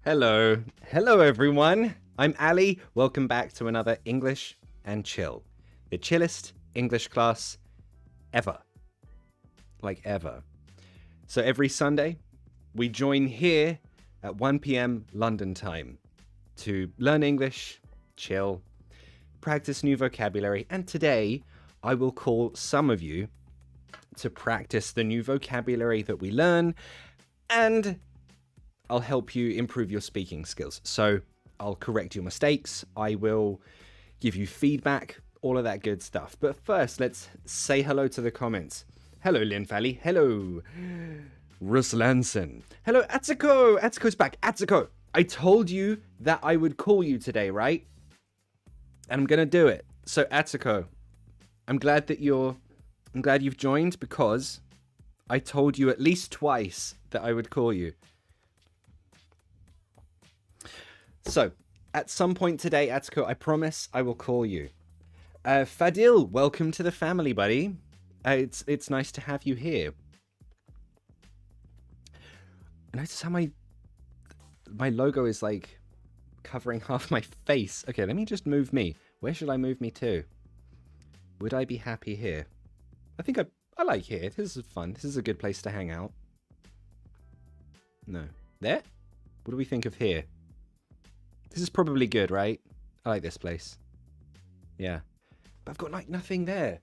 Hello. Hello, everyone. I'm Ali. Welcome back to another English and Chill. The chillest English class ever. Like ever. So every Sunday, we join here at 1 p.m. London time to learn English, chill, practice new vocabulary, and today I will call some of you to practice the new vocabulary that we learn, and I'll help you improve your speaking skills. So I'll correct your mistakes, I will give you feedback, all of that good stuff. But first, let's say hello to the comments. Hello, Lynn Valley. Hello, Ruslanson. Hello, Atsuko. Atsuko's back. Atsuko, I told you that I would call you today, right? And I'm gonna do it. So Atsuko, I'm glad you've joined because I told you at least twice that I would call you. So, at some point today, Atsuko, I promise I will call you. Fadil, welcome to the family, buddy. It's nice to have you here. Notice how my logo is like covering half my face. Okay, let me just move me. Where should I move me to? Would I be happy here? I think I like here. This is fun. This is a good place to hang out. No. There? What do we think of here? This is probably good, right? I like this place. Yeah. But I've got like nothing there.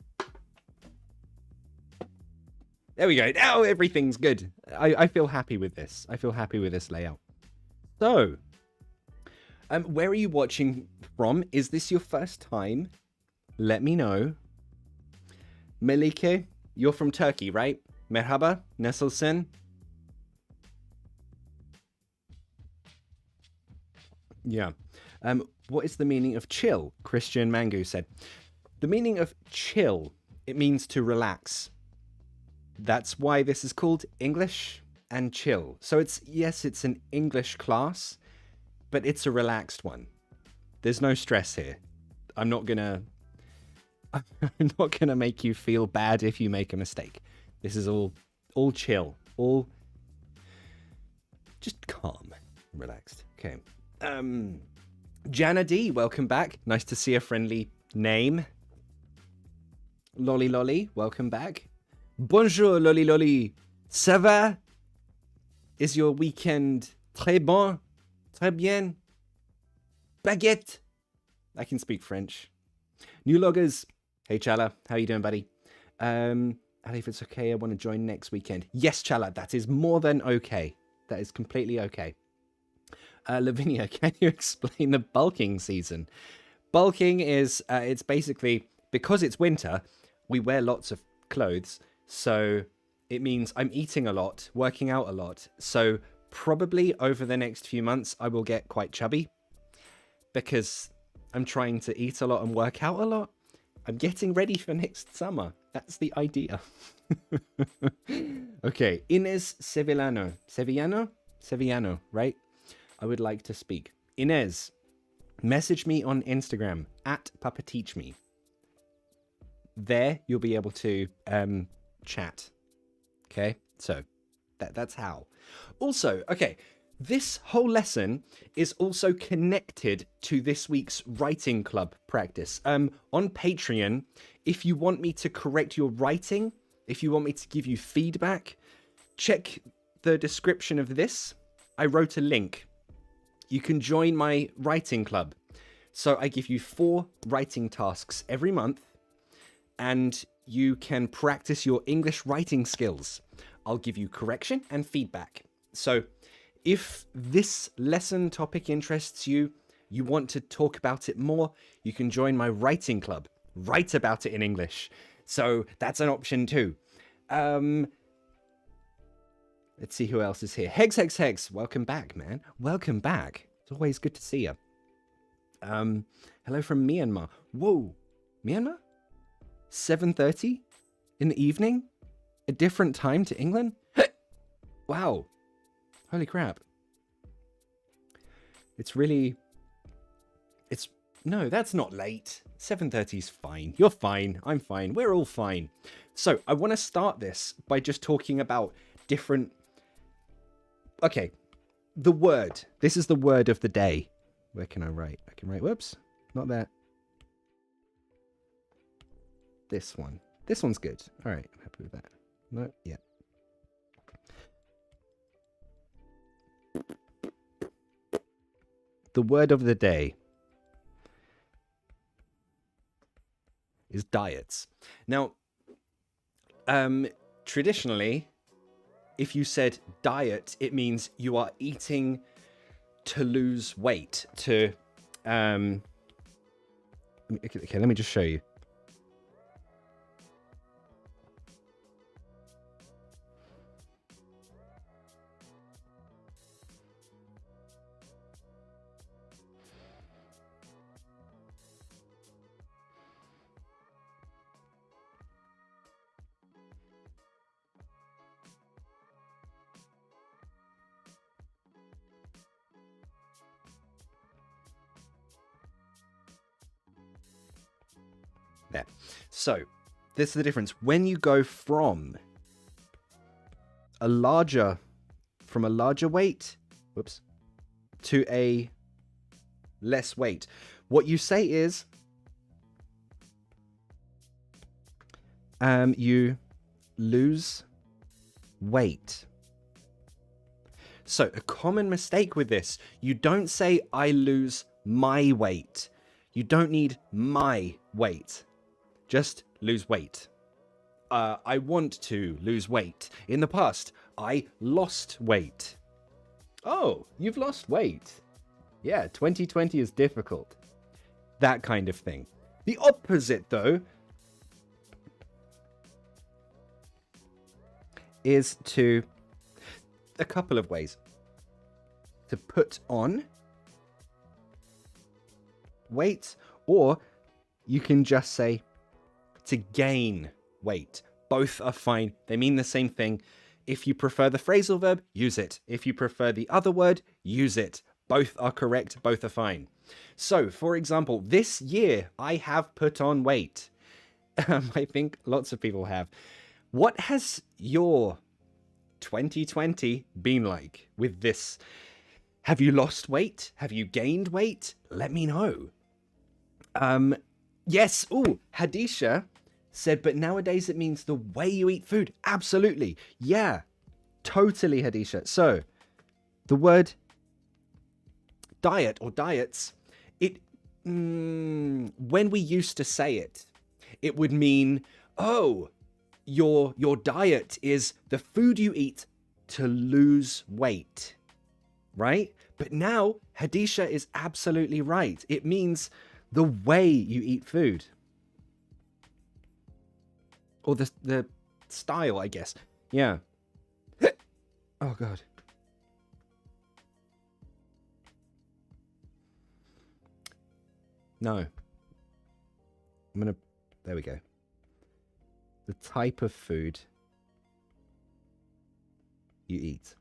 There we go. Now everything's good. I feel happy with this. I feel happy with this layout. So, where are you watching from? Is this your first time? Let me know. Melike, you're from Turkey, right? Merhaba, nasılsın? Yeah. What is the meaning of chill? Christian Mangu said. The meaning of chill, it means to relax. That's why this is called English and Chill. So it's an English class, but it's a relaxed one. There's no stress here. I'm not gonna make you feel bad if you make a mistake. This is all chill, all just calm, relaxed. Okay. Jana D, welcome back. Nice to see a friendly name. Lolly Lolly, welcome back. Bonjour Lolly Lolly. Ça va? Is your weekend très bon? Très bien? Baguette? I can speak French. New loggers. Hey Chala, how you doing, buddy? Ali, if it's okay, I want to join next weekend. Yes, Chala, that is more than okay. That is completely okay. Lavinia, can you explain the bulking season? Bulking is, it's basically, because it's winter, we wear lots of clothes. So it means I'm eating a lot, working out a lot. So probably over the next few months, I will get quite chubby because I'm trying to eat a lot and work out a lot. I'm getting ready for next summer. That's the idea. Okay, Inez Sevillano. Sevillano, right? I would like to speak. Inez, message me on Instagram at PapaTeachMe. There, you'll be able to chat. Okay, so that's how. Also, okay, this whole lesson is also connected to this week's writing club practice. On Patreon, if you want me to correct your writing, if you want me to give you feedback, check the description of this. I wrote a link. You can join my writing club. So I give you 4 writing tasks every month, and you can practice your English writing skills. I'll give you correction and feedback. So if this lesson topic interests you, you want to talk about it more, you can join my writing club. Write about it in English. So that's an option too. Let's see who else is here. Hex. Welcome back, man. Welcome back. It's always good to see you. Hello from Myanmar. Whoa. Myanmar? 7:30 in the evening? A different time to England? Wow. Holy crap. No, that's not late. 7:30 is fine. You're fine. I'm fine. We're all fine. So I want to start this by just talking about different... Okay, the word. This is the word of the day. Where can I write? I can write, whoops, not that. This one. This one's good. All right, I'm happy with that. No, yeah. The word of the day is diets. Now, traditionally, if you said diet, it means you are eating to lose weight. Okay, let me just show you. There. So, this is the difference. When you go from a larger weight, whoops, to a less weight, what you say is, you lose weight. So, a common mistake with this, you don't say, I lose my weight. You don't need my weight. Just lose weight. I want to lose weight. In the past, I lost weight. Oh, you've lost weight. Yeah, 2020 is difficult. That kind of thing. The opposite, though, is to a couple of ways. To put on weight, or you can just say to gain weight. Both are fine. They mean the same thing. If you prefer the phrasal verb, use it. If you prefer the other word, use it. Both are correct. Both are fine. So, for example, this year I have put on weight. I think lots of people have. What has your 2020 been like with this? Have you lost weight? Have you gained weight? Let me know. Yes. Oh, Hadisha said, but nowadays it means the way you eat food. Absolutely. Yeah, totally, Hadisha. So the word diet or diets, when we used to say it, it would mean, oh, your diet is the food you eat to lose weight, right? But now Hadisha is absolutely right. It means the way you eat food. Or the style, I guess. Yeah. Oh, God. No. There we go. The type of food you eat.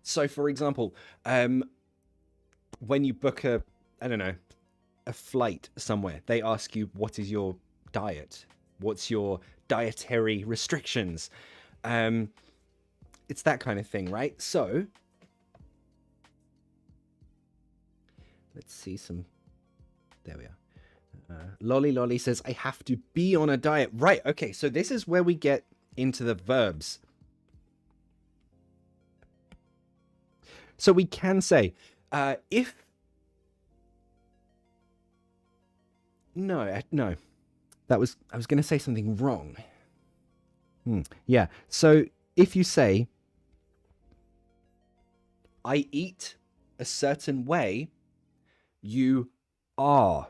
So, for example, when you book a flight somewhere, they ask you, what is your diet? What's your dietary restrictions? It's that kind of thing, right? So, let's see some. There we are. Lolly says, I have to be on a diet. Right, okay, so this is where we get into the verbs. So we can say, if... No. I was going to say something wrong. Yeah, so if you say, I eat a certain way, you are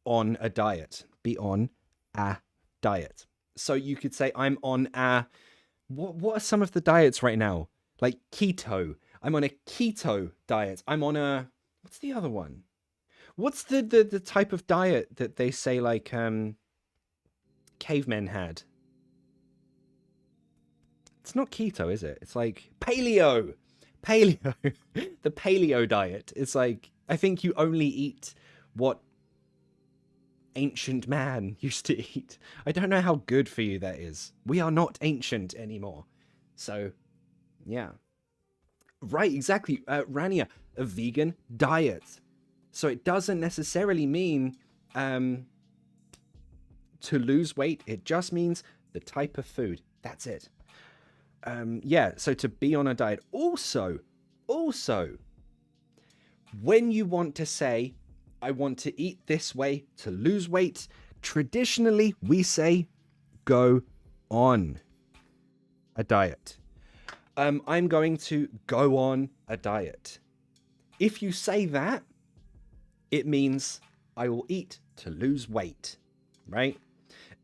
on a diet. Be on a diet. So you could say, I'm on a... What are some of the diets right now? Like keto. I'm on a keto diet. I'm on a... What's the other one? What's the type of diet that they say, like, cavemen had? It's not keto, is it? It's like paleo. The paleo diet. It's like, I think you only eat what ancient man used to eat. I don't know how good for you that is. We are not ancient anymore. So, yeah. Right, exactly. Rania, a vegan diet. So it doesn't necessarily mean to lose weight. It just means the type of food. That's it. Yeah, so to be on a diet. Also, when you want to say, I want to eat this way to lose weight, traditionally we say, go on a diet. I'm going to go on a diet. If you say that, it means I will eat to lose weight, right?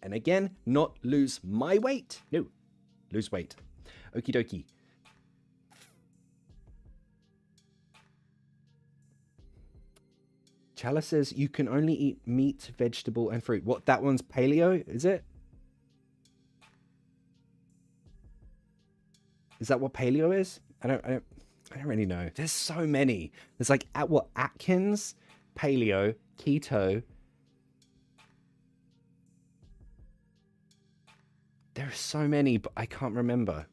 And again, not lose my weight. No, lose weight. Okie dokie. Chala says you can only eat meat, vegetable, and fruit. What, that one's paleo, is it? Is that what paleo is? I don't really know. There's so many. There's like Atkins, paleo, keto. There are so many, but I can't remember.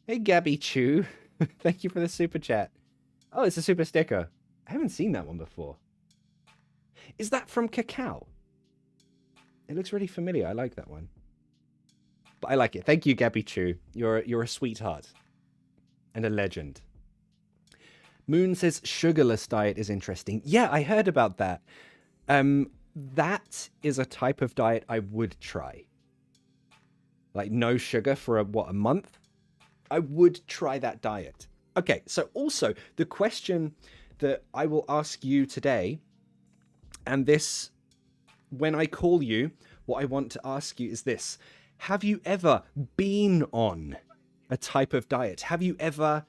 Hey, Gabby Chew. Thank you for the super chat. Oh, it's a super sticker. I haven't seen that one before. Is that from Cacao? It looks really familiar. I like that one. But I like it. Thank you, Gabby Chew. You're a sweetheart. And a legend. Moon says sugarless diet is interesting. Yeah, I heard about that. That is a type of diet I would try. Like no sugar for a month? I would try that diet. Okay, so also the question that I will ask you today, and this, when I call you, what I want to ask you is this. Have you ever been on a type of diet? Have you ever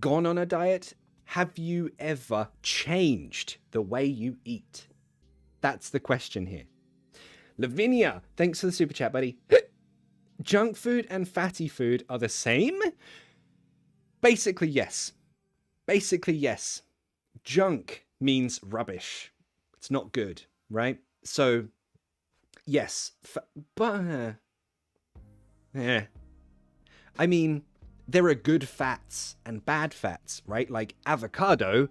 gone on a diet? Have you ever changed the way you eat? That's the question here. Lavinia, thanks for the super chat, buddy. Junk food and fatty food are the same? Basically, yes. Basically, yes. Junk means rubbish. It's not good, right? So, yes. But, yeah. I mean, there are good fats and bad fats, right? Like avocado,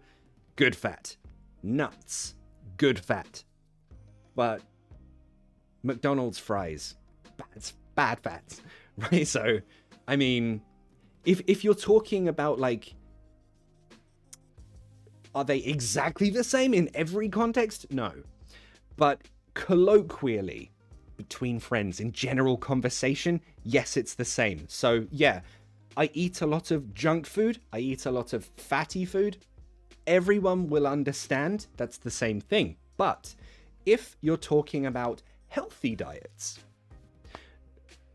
good fat. Nuts, good fat. But McDonald's fries, bad fats, right? So, I mean, if you're talking about like, are they exactly the same in every context? No. But colloquially, between friends, in general conversation, yes, it's the same. So, yeah, I eat a lot of junk food. I eat a lot of fatty food. Everyone will understand that's the same thing. But if you're talking about healthy diets,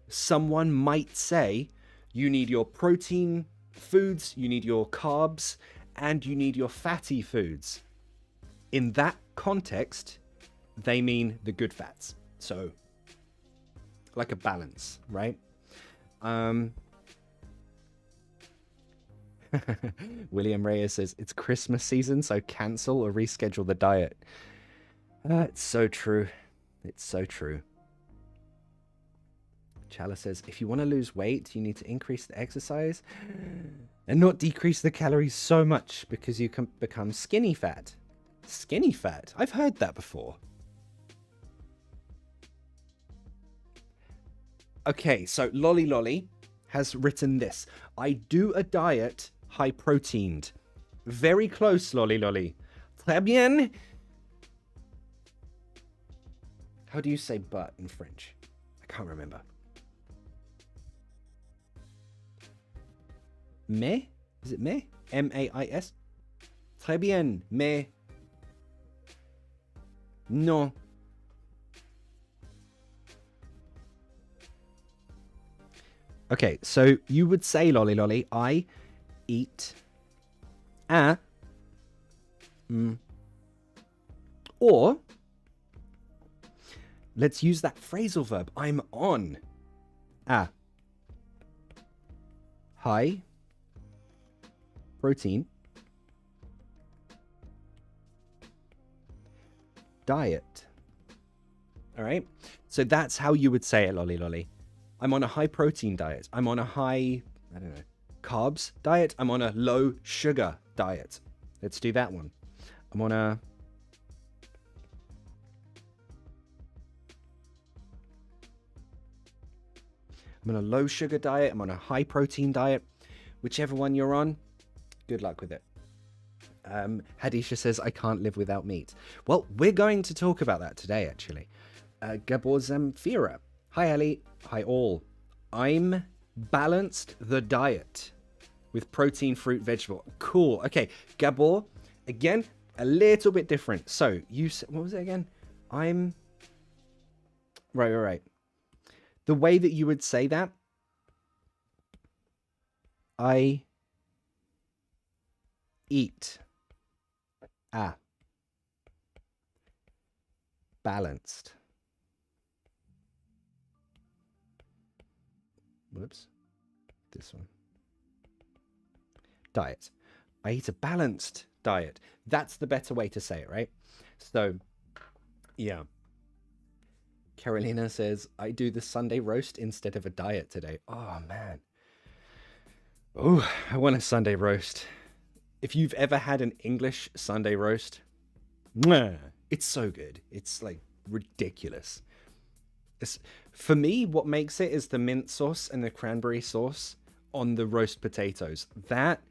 someone might say you need your protein foods, you need your carbs, and you need your fatty foods. In that context, they mean the good fats. So, like a balance, right? William Reyes says, it's Christmas season, so cancel or reschedule the diet. It's so true. It's so true. Chala says, if you want to lose weight, you need to increase the exercise and not decrease the calories so much because you can become skinny fat. Skinny fat? I've heard that before. Okay, so Lolly Lolly has written this. I do a diet high proteined. Very close, Lolly Lolly. Très bien. How do you say butt in French? I can't remember. Mais? Is it mais? M-A-I-S? Très bien, mais... Non. Okay, so you would say, Lolly Lolly, I eat a... Or, let's use that phrasal verb. I'm on a high protein diet. All right? So that's how you would say it, Lolly Lolly. I'm on a high protein diet. I'm on a high, I don't know, carbs diet. I'm on a low sugar diet. Let's do that one. I'm on a low sugar diet. I'm on a high protein diet. Whichever one you're on, good luck with it. Hadisha says, I can't live without meat. Well, we're going to talk about that today, actually. Gabor Zamfira. Hi, Ali. Hi, all. I'm balanced the diet with protein, fruit, vegetable. Cool. Okay, Gabor, again, a little bit different. So, you said, what was it again? I'm... Right. The way that you would say that, I eat. Balanced. Whoops. This one. Diet. I eat a balanced diet. That's the better way to say it, right? So, yeah. Carolina says, I do the Sunday roast instead of a diet today. Oh, man. Oh, I want a Sunday roast. If you've ever had an English Sunday roast, it's so good. It's like ridiculous. For me, what makes it is the mint sauce and the cranberry sauce on the roast potatoes. That,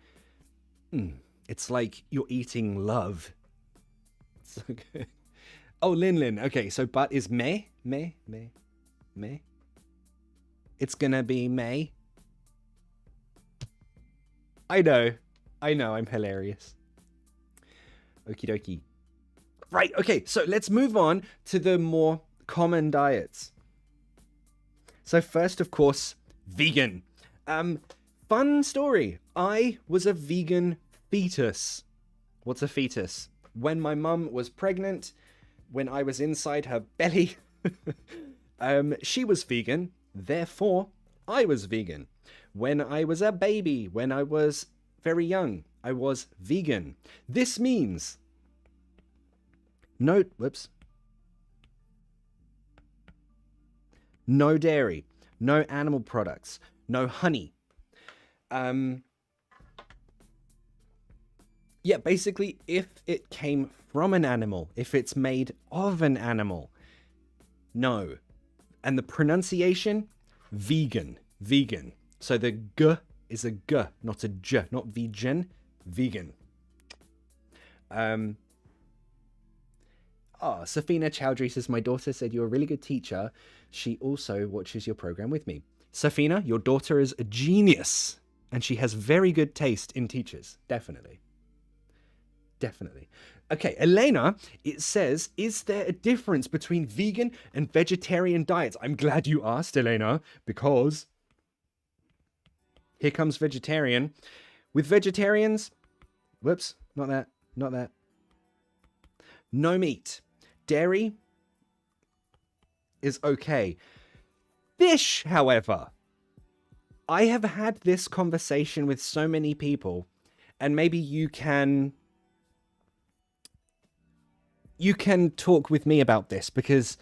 it's like you're eating love. It's so good. Oh, Lin. Okay, so but is May? It's gonna be May. I know, I'm hilarious. Okie dokie. Right, okay, so let's move on to the more common diets. So first, of course, vegan. Fun story. I was a vegan fetus. What's a fetus? When my mum was pregnant, when I was inside her belly, she was vegan. Therefore, I was vegan. When I was a baby, when I was very young, I was vegan. This means no dairy, no animal products, no honey. Yeah, basically, if it came from an animal, if it's made of an animal, no. And the pronunciation, vegan. So the G is a G, not a J, not vegan, vegan. Safina Chowdhury says, my daughter said you're a really good teacher. She also watches your program with me. Safina, your daughter is a genius, and she has very good taste in teachers. Definitely. Okay, Elena, it says, is there a difference between vegan and vegetarian diets? I'm glad you asked, Elena, because here comes vegetarian. With vegetarians, whoops, not that. No meat. Dairy is okay. Fish, however, I have had this conversation with so many people, and maybe you can talk with me about this, because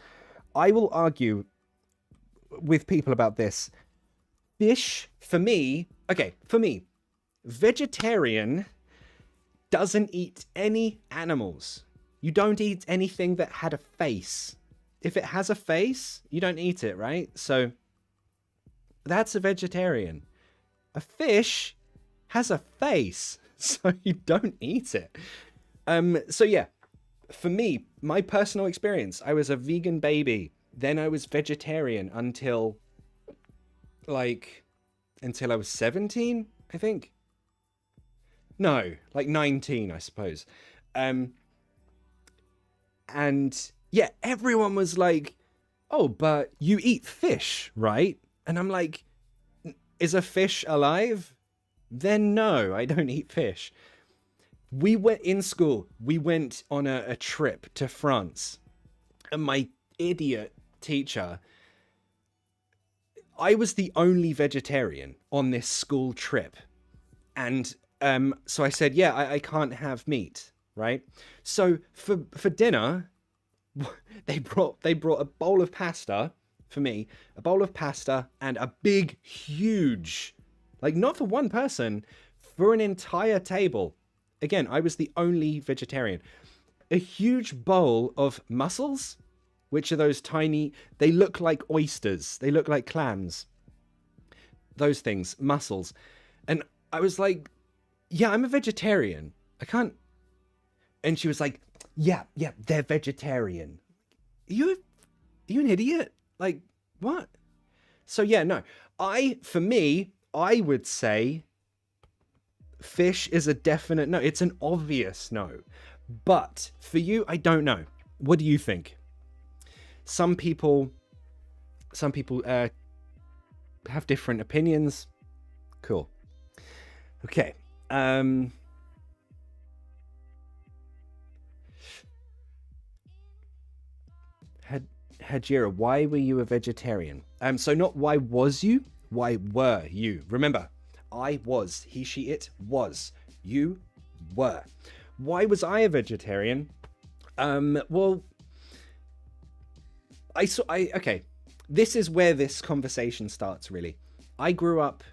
I will argue with people about this. Fish, for me, vegetarian doesn't eat any animals. You don't eat anything that had a face. If it has a face, you don't eat it, right? So that's a vegetarian. A fish has a face, so you don't eat it. So yeah, for me, my personal experience, I was a vegan baby. Then I was vegetarian until I was 17, I think. No, like 19, I suppose. And yeah, everyone was like, oh, but you eat fish, right? And I'm like, is a fish alive? Then no, I don't eat fish. We went in school, we went on a trip to France. And my idiot teacher, I was the only vegetarian on this school trip. And so I said, yeah, I can't have meat, right? So for dinner, they brought a bowl of pasta for me, a bowl of pasta and a big, huge, like not for one person, for an entire table. Again, I was the only vegetarian. A huge bowl of mussels, which are those tiny, they look like oysters. They look like clams. Those things, mussels. And I was like, yeah, I'm a vegetarian. I can't. And she was like, yeah, they're vegetarian. Are you an idiot? Like, what? So yeah, no. For me, I would say fish is a definite no. It's an obvious no. But for you, I don't know. What do you think? Some people have different opinions. Cool. Okay. Hajira, why were you a vegetarian? So not why was you, why were you? Remember, I was, he, she, it was, you were. Why was I a vegetarian? Well, okay. This is where this conversation starts, really. I grew up,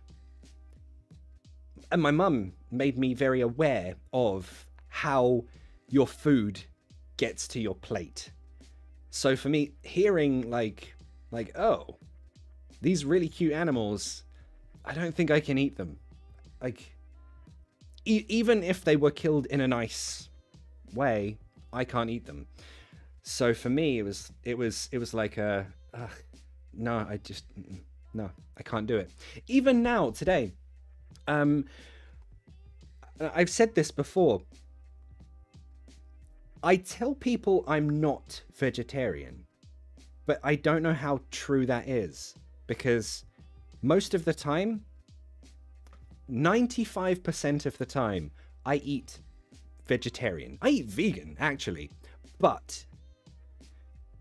and my mum made me very aware of how your food gets to your plate. So for me, hearing like, oh, these really cute animals, I don't think I can eat them. Like, even if they were killed in a nice way, I can't eat them. So for me, it was like no, no, I can't do it. Even now, today, I've said this before. I tell people I'm not vegetarian, but I don't know how true that is, because most of the time, 95% of the time, I eat vegetarian. I eat vegan, actually. But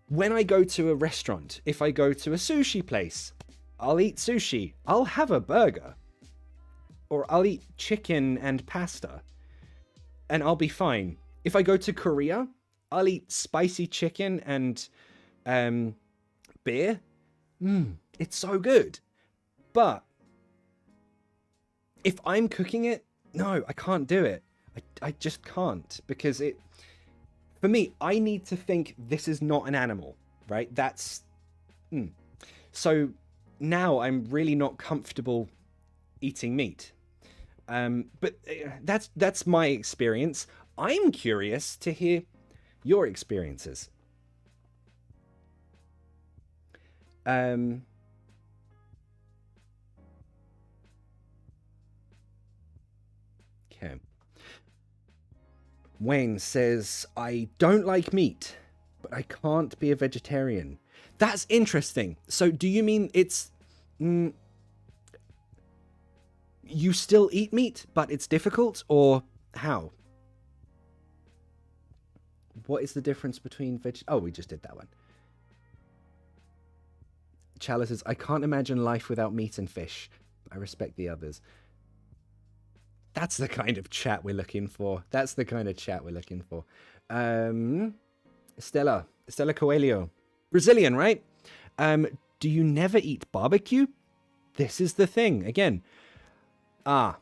when I go to a restaurant, if I go to a sushi place, I'll eat sushi. I'll have a burger. Or I'll eat chicken and pasta. And I'll be fine. If I go to Korea, I'll eat spicy chicken and beer. It's so good. But if I'm cooking it, no, I can't do it. I just can't, because for me, I need to think this is not an animal, right? So now I'm really not comfortable eating meat. But that's my experience. I'm curious to hear your experiences. Okay. Wayne says, I don't like meat, but I can't be a vegetarian. That's interesting. So do you mean it's... you still eat meat, but it's difficult? Or how? What is the difference between Oh, we just did that one. Chalice says, I can't imagine life without meat and fish. I respect the others. That's the kind of chat we're looking for. Stella Coelho. Brazilian, right? Do you never eat barbecue? This is the thing. Again. I'm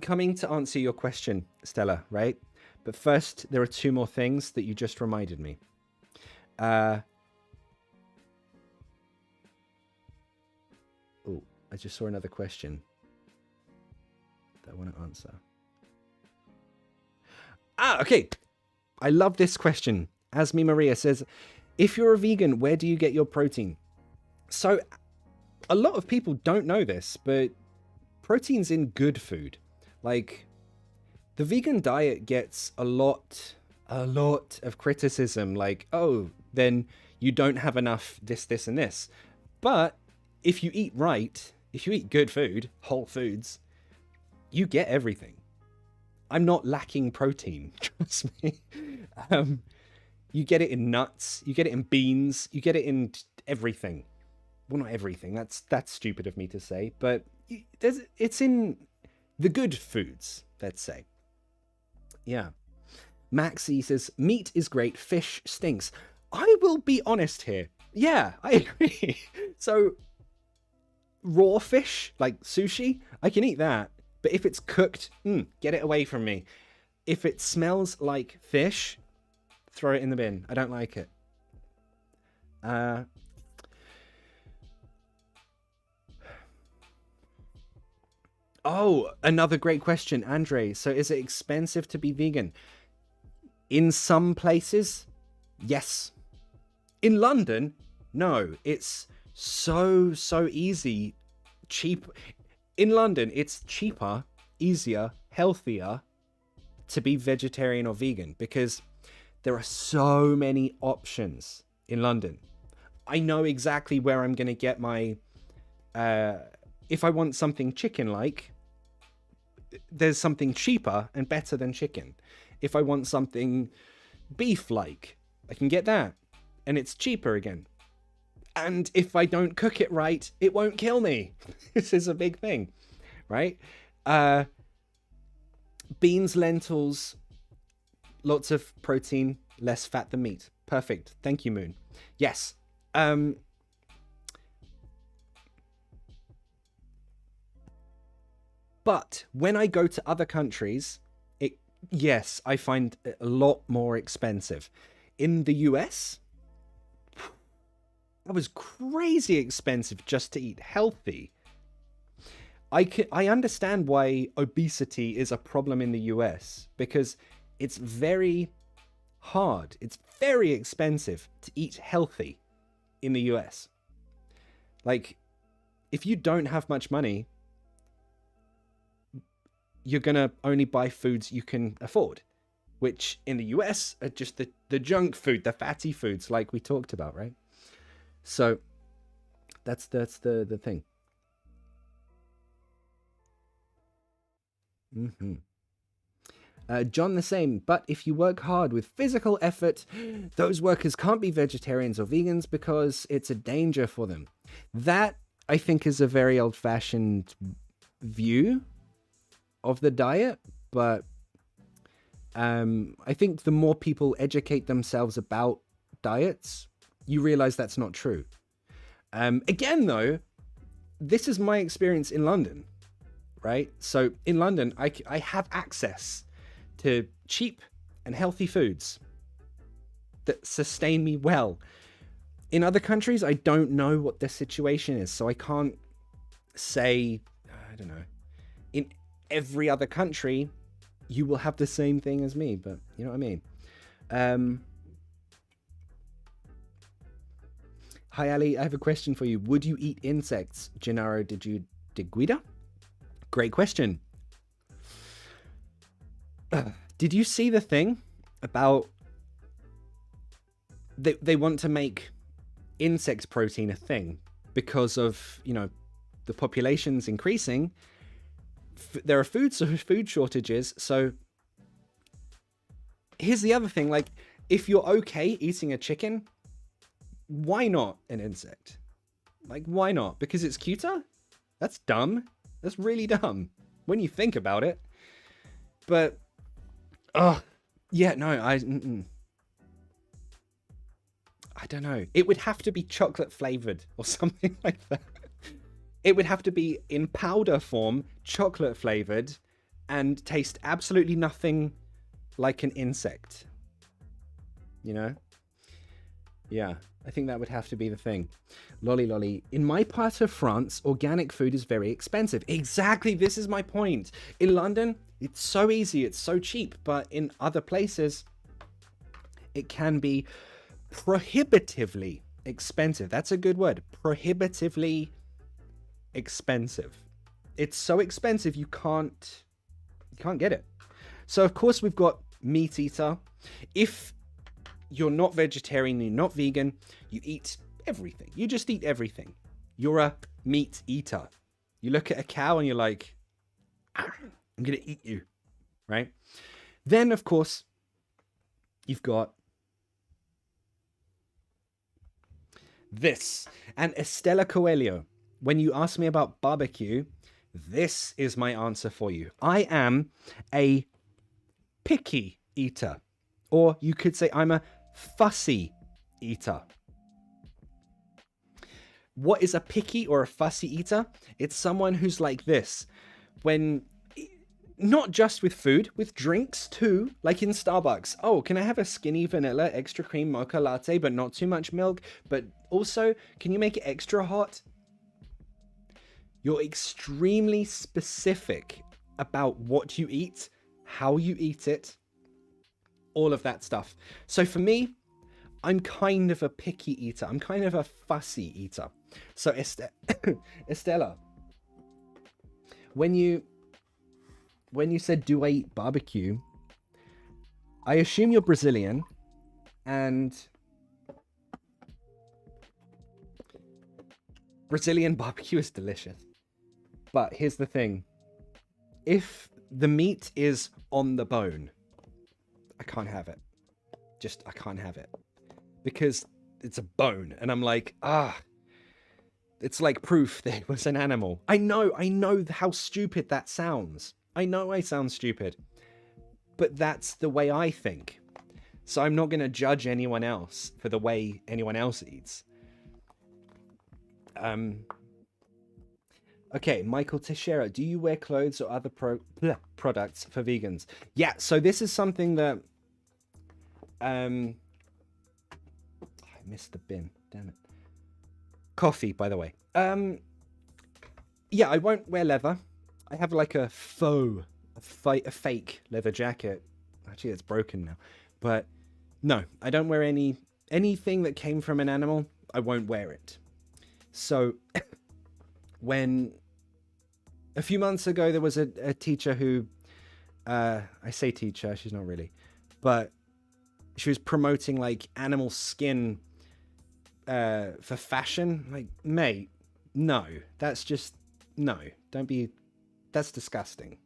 coming to answer your question, Stella, right? But first, there are two more things that you just reminded me. I just saw another question that I want to answer. Okay. I love this question. Asmi Maria says, if you're a vegan, where do you get your protein? So, a lot of people don't know this, but protein's in good food. Like, the vegan diet gets a lot of criticism. Like, oh, then you don't have enough this, and this. But if you eat right, if you eat good food, whole foods, you get everything. I'm not lacking protein, trust me. You get it in nuts, you get it in beans, you get it in everything. Well, not everything, that's stupid of me to say, but it's in the good foods, let's say. Yeah. Maxie says, meat is great, fish stinks. I will be honest here. Yeah, I agree. So, raw fish, like sushi, I can eat that. But if it's cooked, get it away from me. If it smells like fish, throw it in the bin. I don't like it. Oh, another great question, Andre. So is it expensive to be vegan? In some places, yes. In London, no. It's so easy, cheap. In London, it's cheaper, easier, healthier to be vegetarian or vegan because there are so many options in London. I know exactly where I'm going to get my... if I want something chicken-like, there's something cheaper and better than chicken. If I want something beef-like, I can get that. And it's cheaper again. And if I don't cook it right, it won't kill me. This is a big thing, right? Beans, lentils, lots of protein, less fat than meat. Perfect. Thank you, Moon. Yes. But when I go to other countries, yes, I find it a lot more expensive. In the US, that was crazy expensive just to eat healthy. I understand why obesity is a problem in the US because it's very hard. It's very expensive to eat healthy in the US. Like, if you don't have much money, you're going to only buy foods you can afford, which in the US are just the junk food, the fatty foods like we talked about, right? So that's the thing. John the same, but if you work hard with physical effort, those workers can't be vegetarians or vegans because it's a danger for them. That, I think, is a very old-fashioned view of the diet, but I think the more people educate themselves about diets, you realize that's not true. Again, though, this is my experience in London, right? So in London, I have access to cheap and healthy foods that sustain me well. In other countries, I don't know what the situation is, so I can't say, I don't know, in every other country, you will have the same thing as me, but you know what I mean? Hi, Ali, I have a question for you. Would you eat insects? Gennaro de Guida? Great question. Did you see the thing about they want to make insect protein a thing because of, you know, the population's increasing. There are food shortages. So here's the other thing. Like, if you're okay eating a chicken, why not an insect? Like, why not? Because it's cuter? That's dumb. That's really dumb when you think about it. But, yeah, no, I don't know. It would have to be chocolate flavored or something like that. It would have to be in powder form, chocolate flavored, and taste absolutely nothing like an insect. You know? Yeah, I think that would have to be the thing. Lolly lolly. In my part of France, organic food is very expensive. Exactly, this is my point. In London, it's so easy, it's so cheap. But in other places, it can be prohibitively expensive. That's a good word. Prohibitively expensive. It's so expensive you can't get it. So of course we've got meat eater. If you're not vegetarian, you're not vegan, you eat everything. You just eat everything. You're a meat eater. You look at a cow and you're like, I'm gonna eat you, right? Then of course you've got this. And Estella Coelho, when you ask me about barbecue, this is my answer for you. I am a picky eater. Or you could say I'm a fussy eater. What is a picky or a fussy eater? It's someone who's like this. When, not just with food, with drinks too, like in Starbucks. Oh, can I have a skinny vanilla, extra cream mocha latte, but not too much milk? But also, can you make it extra hot? You're extremely specific about what you eat, how you eat it, all of that stuff. So for me, I'm kind of a picky eater. I'm kind of a fussy eater. So Estella, when you said, do I eat barbecue? I assume you're Brazilian, and Brazilian barbecue is delicious. But here's the thing. If the meat is on the bone, I can't have it. I can't have it. Because it's a bone. And I'm like, it's like proof that it was an animal. I know how stupid that sounds. I know I sound stupid. But that's the way I think. So I'm not going to judge anyone else for the way anyone else eats. Okay, Michael Teixeira, do you wear clothes or other products for vegans? Yeah, so this is something that... I missed the bin, damn it. Coffee, by the way. Yeah, I won't wear leather. I have like a fake leather jacket. Actually, it's broken now. But no, I don't wear anything that came from an animal. I won't wear it. So when a few months ago, there was a teacher who, I say teacher, she's not really, but she was promoting like animal skin for fashion. Like, mate, no, that's just, no, that's disgusting.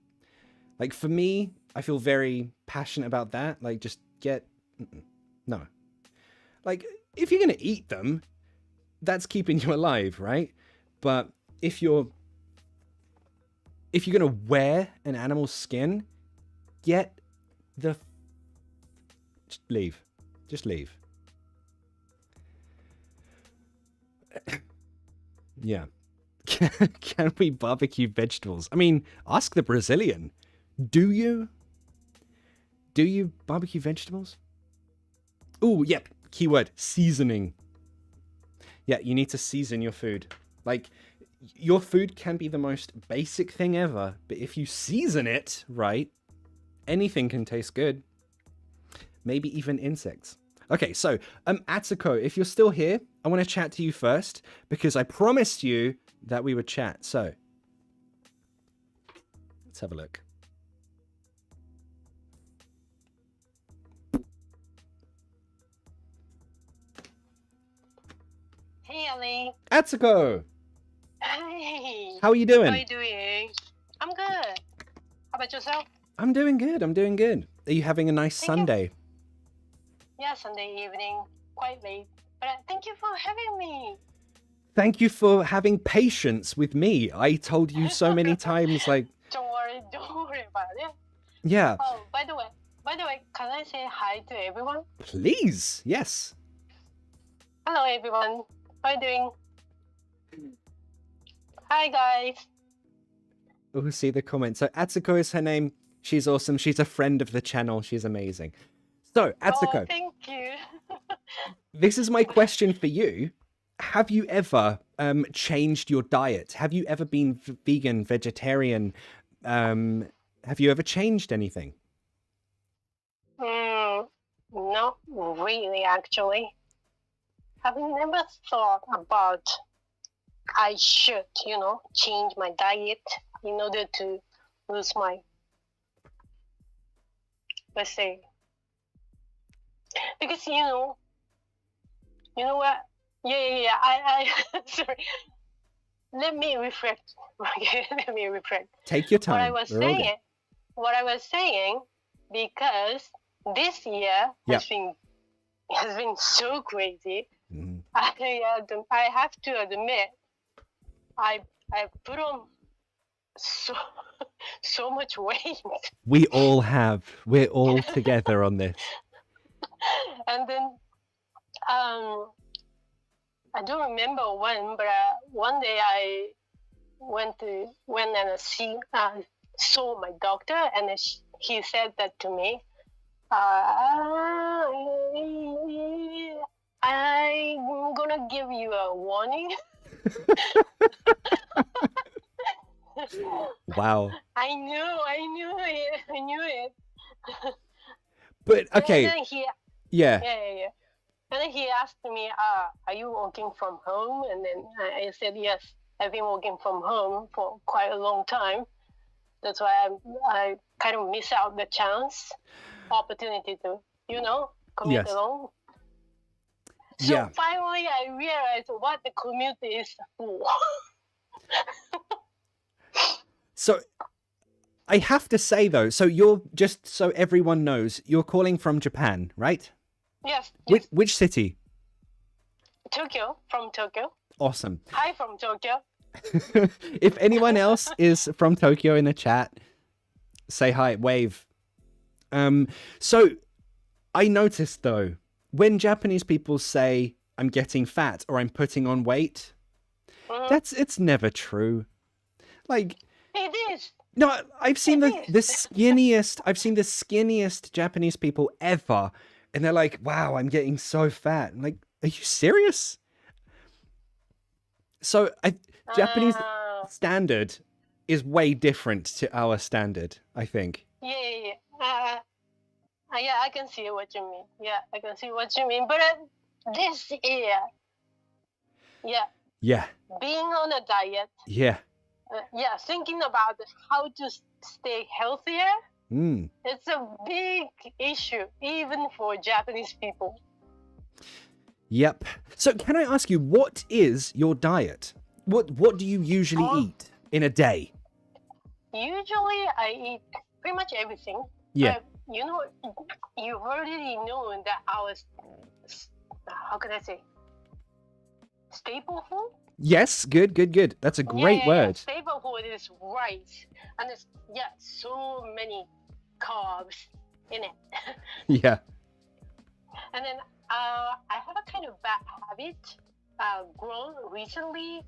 Like, for me, I feel very passionate about that. Like, just no. Like, if you're going to eat them, that's keeping you alive, right? But if you're going to wear an animal's skin, just leave. Just leave. Yeah. Can we barbecue vegetables? I mean, ask the Brazilian. Do you barbecue vegetables? Oh, yep. Keyword, seasoning. Yeah, you need to season your food. Like, your food can be the most basic thing ever, but if you season it right, anything can taste good. Maybe even insects. Okay, so, Atsuko, if you're still here, I want to chat to you first, because I promised you that we would chat. So, let's have a look. Hey, Ali. Atsuko! Hey. How are you doing? How are you doing? I'm good. How about yourself? I'm doing good. Are you having a nice Sunday? Yeah, Sunday evening. Quite late. But thank you for having me. Thank you for having patience with me. I told you so many times, like... Don't worry about it. Yeah. Oh, by the way, can I say hi to everyone? Please, yes. Hello, everyone. How are you doing? Hi, guys. Oh, see the comment. So Atsuko is her name. She's awesome. She's a friend of the channel. She's amazing. So, Atsuko. Oh, thank you. This is my question for you. Have you ever changed your diet? Have you ever been vegan, vegetarian? Have you ever changed anything? Not really, actually. I've never thought about I should, change my diet in order to lose my, let's say, because you know what? Yeah. I sorry. Let me reflect. Okay, let me reflect. Take your time. What I was saying, because this year has been so crazy. Mm-hmm. I have to admit, I put on so much weight. We all have. We're all together on this. And then I don't remember when, but one day I went and saw my doctor, and he said that to me. I'm gonna give you a warning. Wow. I knew it. But And okay, then yeah. yeah. And then he asked me, "Are you working from home?" And then I said, "Yes, I've been working from home for quite a long time. That's why I kind of miss out the opportunity to, commute Yes. alone." So Yeah. finally, I realized what the commute is for. So I have to say though, so you're, just so everyone knows, you're calling from Japan, right? Yes. Which city? Tokyo, from Tokyo. Awesome. Hi from Tokyo. If anyone else is from Tokyo in the chat, say hi, wave. So I noticed though, when Japanese people say I'm getting fat or I'm putting on weight, it's never true. Like, it is. No, I've seen the skinniest Japanese people ever, and they're like, "Wow, I'm getting so fat." I'm like, are you serious? So, Japanese standard is way different to our standard, I think. Yeah. Yeah, I can see what you mean. Yeah, I can see what you mean. But this year, Yeah. being on a diet, Yeah. Thinking about how to stay healthier, it's a big issue, even for Japanese people. Yep. So can I ask you, what is your diet? What do you usually eat in a day? Usually I eat pretty much everything. Yeah. You already know that our, how can I say, staple food? Yes, good. That's a great word. Staple food is rice, and there's so many carbs in it. Yeah. And then I have a kind of bad habit grown recently.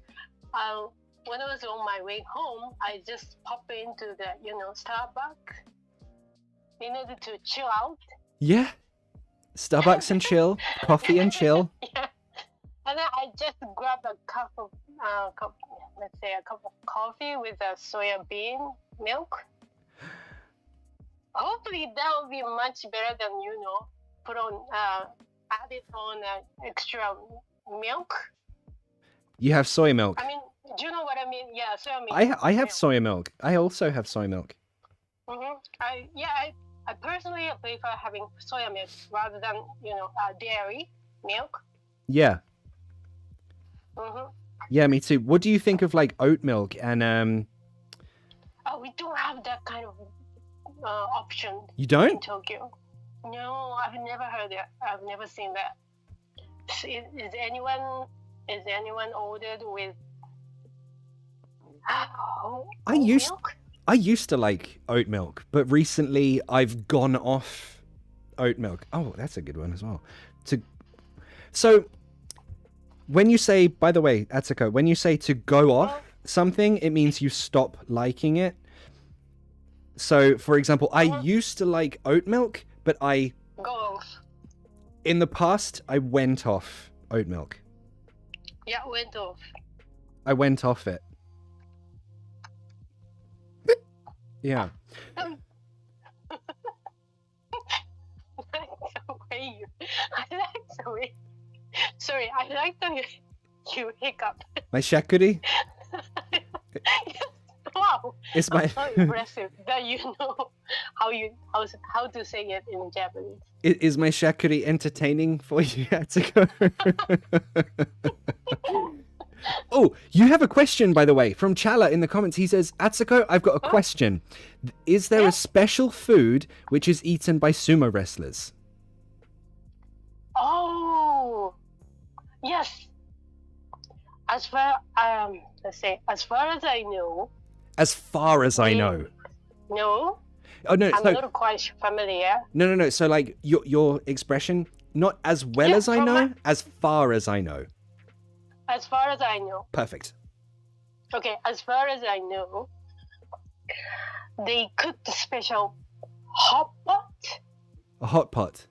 When I was on my way home, I just pop into the Starbucks in order to chill out. Yeah. Starbucks and chill, coffee and chill. Yeah. And then I just grab a cup of coffee with a soya bean milk. Hopefully that will be much better than add it on extra milk. You have soy milk. I mean, do you know what I mean? Yeah, soya milk. I have soy milk. I also have soy milk. I personally prefer having soya milk rather than dairy milk. Yeah. Yeah, me too. What do you think of like oat milk and Oh, we don't have that kind of option. You don't? In Tokyo? No, I've never heard it. I've never seen that. Is anyone ordered with? I used to like oat milk, but recently I've gone off oat milk. Oh, that's a good one as well. So when you say, by the way, Atsuko, when you say to go off something, it means you stop liking it. So, for example, I used to like oat milk, but in the past, I went off oat milk. Yeah, went off. I went off it. Yeah. I like the way. Sorry, I like the way you hiccup. My shakuri? Wow. It's my so impressive that you know how to say it in Japanese. Is my shakuri entertaining for you, Atsuko? Oh, you have a question, by the way, from Chala in the comments. He says, Atsuko, I've got a question. Is there a special food which is eaten by sumo wrestlers? Oh, yes. As far as I know. As far as I know. No. Oh no, I'm not quite familiar. No. So like your expression, Not as well Yeah, as I from know, my- as far as I know. As far as I know. Perfect. Okay, as far as I know, they cook the special hot pot. A hot pot.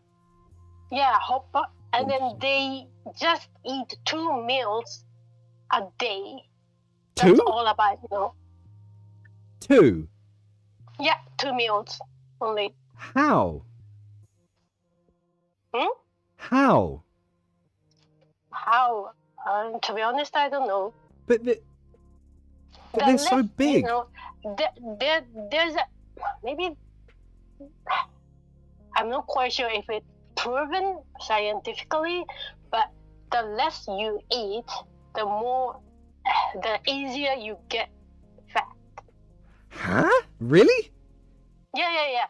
Yeah, hot pot. And then they just eat 2 meals a day. That's 2? all about, 2? Yeah, 2 meals only. How? Hmm? How? How? To be honest, I don't know. But they're so big. There's maybe I'm not quite sure if it's proven scientifically, but the less you eat, the easier you get fat. Huh? Really? Yeah.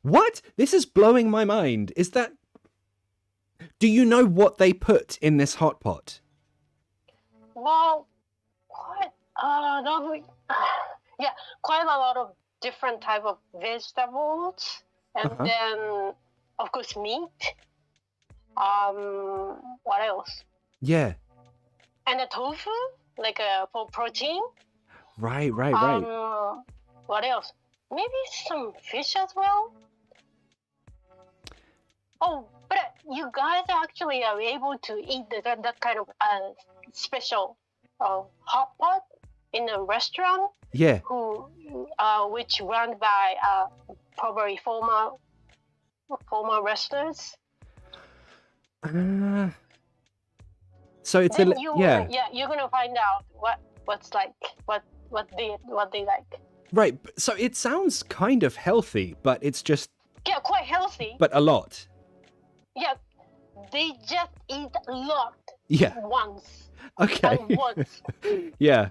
What? This is blowing my mind. Is that... Do you know what they put in this hot pot? Well, quite quite a lot of different type of vegetables, and then of course meat. What else? Yeah. And a tofu, like for protein. Right. What else? Maybe some fish as well. Oh, but you guys actually are able to eat that kind of special hot pot in a restaurant. Yeah. Which run by probably former wrestlers. So it's Then you're gonna find out what they like. Right. So it sounds kind of healthy, but it's just Quite healthy. but a lot. Yeah, they just eat a lot. Yeah. Once. Okay. And once. Yeah.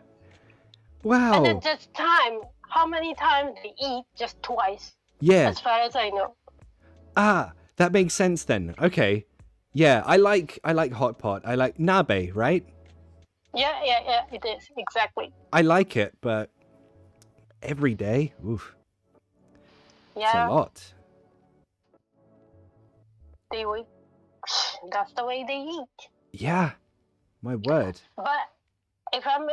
Wow. And then just how many times they eat? Just twice. Yeah. As far as I know. Ah, that makes sense then. Okay. Yeah, I like hot pot. I like nabe, right? Yeah, it is. Exactly. I like it, but every day, oof. Yeah. It's a lot. That's the way they eat. Yeah. My word. But if I'm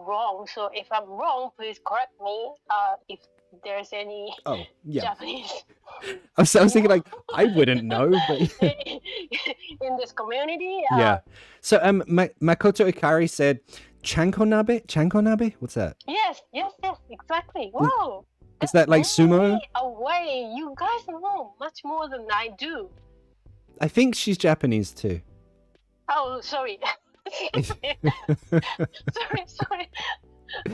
wrong. So if I'm wrong, please correct me. If there's any Japanese. I was thinking like I wouldn't know, but in this community. Yeah. So Makoto Ikari said chanko nabe? What's that? Yes, exactly. Wow. Is that like sumo? Away. You guys know much more than I do. I think she's Japanese too. Oh, sorry. sorry.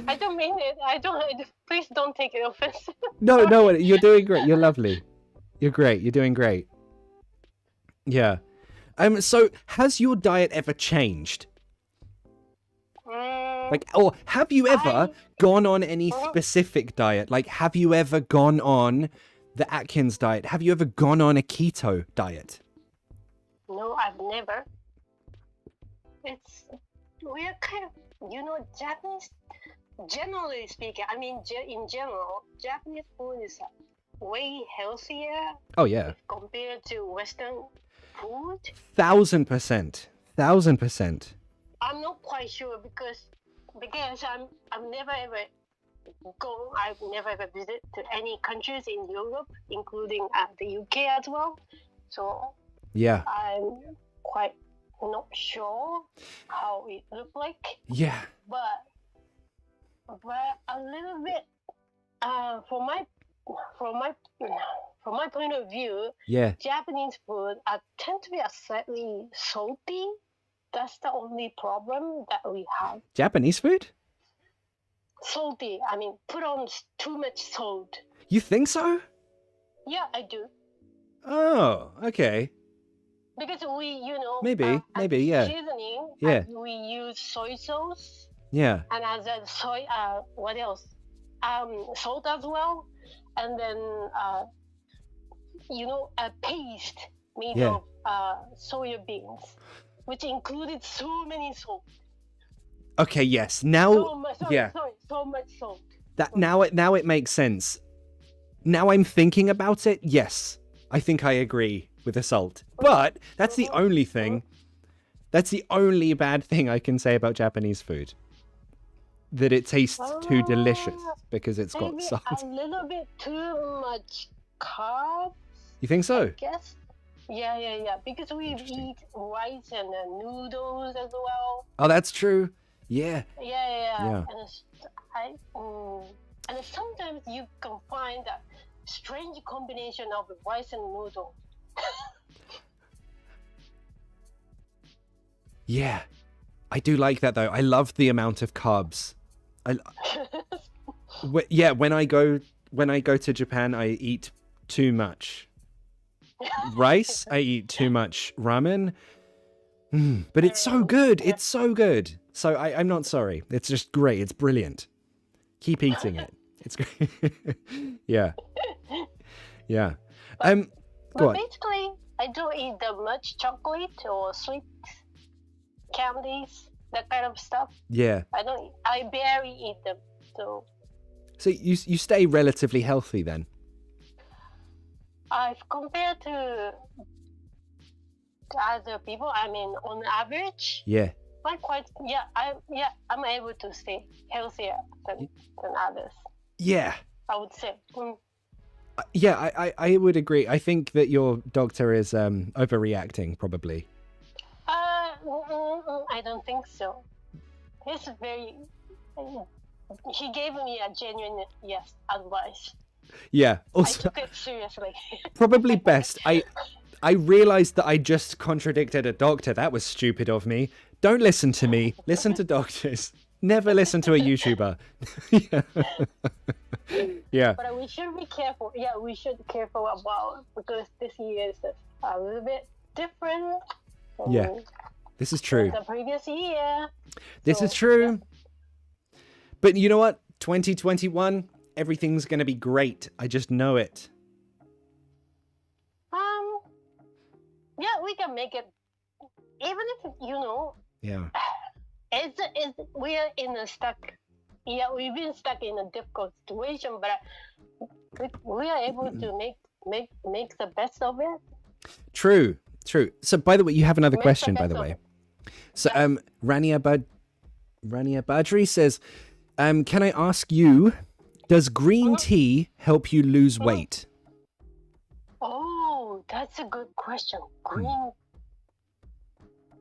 I don't mean it. Please don't take it offensive. No, you're doing great. You're lovely. You're great. You're doing great. Yeah. So has your diet ever changed? Or have you ever gone on any specific diet? Like, have you ever gone on the Atkins diet? Have you ever gone on a keto diet? No, I've never. We're kind of, Japanese, generally speaking, I mean, in general, Japanese food is way healthier. Oh, yeah. Compared to Western food. 1000%. 1000%. I'm not quite sure because I've never ever visited to any countries in Europe, including the UK as well. So yeah, I'm quite not sure how it looked like. Yeah. But a little bit from my point of view, yeah, Japanese food tend to be slightly salty. That's the only problem that we have. Japanese food? Salty. I mean, put on too much salt. You think so? Yeah, I do. Oh, okay. Because we, maybe, yeah. Seasoning, yeah. We use soy sauce. Yeah. And as a what else? Salt as well. And then, a paste made of soya beans, which included so many salt. Okay, yes. Now, so much salt. now it makes sense. Now I'm thinking about it, yes, I think I agree with the salt. But that's the only thing. That's the only bad thing I can say about Japanese food. That it tastes too delicious because it's got Maybe salt. a little bit too much carbs, You think so? I guess. Yeah. Because we eat rice and noodles as well. Oh, that's true. Yeah. Yeah. And sometimes you can find a strange combination of rice and noodle. Yeah. I do like that though. I love the amount of carbs. Yeah, when I go to Japan, I eat too much rice. I eat too much ramen. But it's so good. It's so good. So I'm not sorry. It's just great. It's brilliant. Keep eating it. It's great. Yeah. Go on. Basically, I don't eat that much chocolate or sweet candies, that kind of stuff. Yeah. I barely eat them. So you stay relatively healthy then? I've compared to other people, I mean, on average, Yeah. I'm able to stay healthier than others. Yeah. I would say. Yeah, I would agree. I think that your doctor is overreacting, probably. I don't think so. He's he gave me a genuine advice. Yeah. I Also, took it seriously. probably best. I realized that I just contradicted a doctor. That was stupid of me. Don't listen to me. Listen to doctors. Never listen to a YouTuber. Yeah. But we should be careful. Yeah, we should be careful about, because this year is a little bit different. Yeah. This is true. The previous year. This is true. But you know what? 2021, everything's going to be great. I just know it. Yeah, we can make it. Even if, Yeah. we are in a stuck. Yeah, we've been stuck in a difficult situation, but we are able to make the best of it. True. So, by the way, you have another Make question, the by best the of way. it. So, Rania Badri says, can I ask you, does green tea help you lose weight? Oh, that's a good question. Green.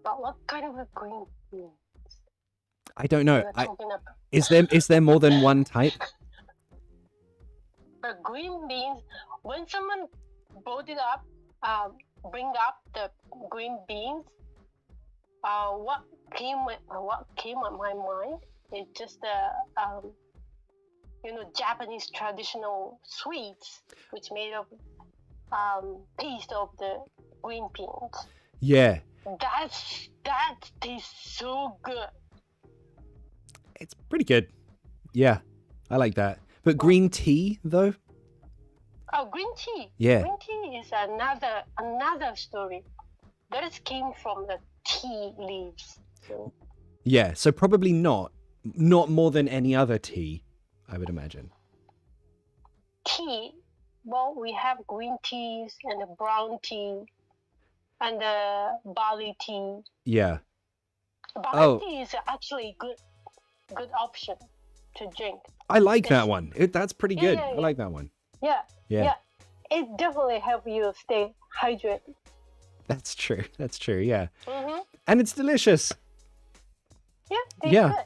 But what kind of a green tea? I don't know. We're talking about. Is there more than one type? But green beans, when someone brought it up, bring up the green beans, what came on my mind is just Japanese traditional sweets, which made of paste of the green beans. Yeah. That tastes so good. It's pretty good. Yeah, I like that. But green tea, though? Oh, green tea. Yeah. Green tea is another story. That came from the tea leaves. So. Yeah, so probably not more than any other tea, I would imagine. Tea, well, we have green teas and the brown tea and the barley tea. Yeah. Barley tea is actually good option to drink. I like that one. That's pretty good. Yeah. I like that one. Yeah. Yeah. It definitely helps you stay hydrated. That's true. Yeah. Mm-hmm. And it's delicious. Yeah. Yeah.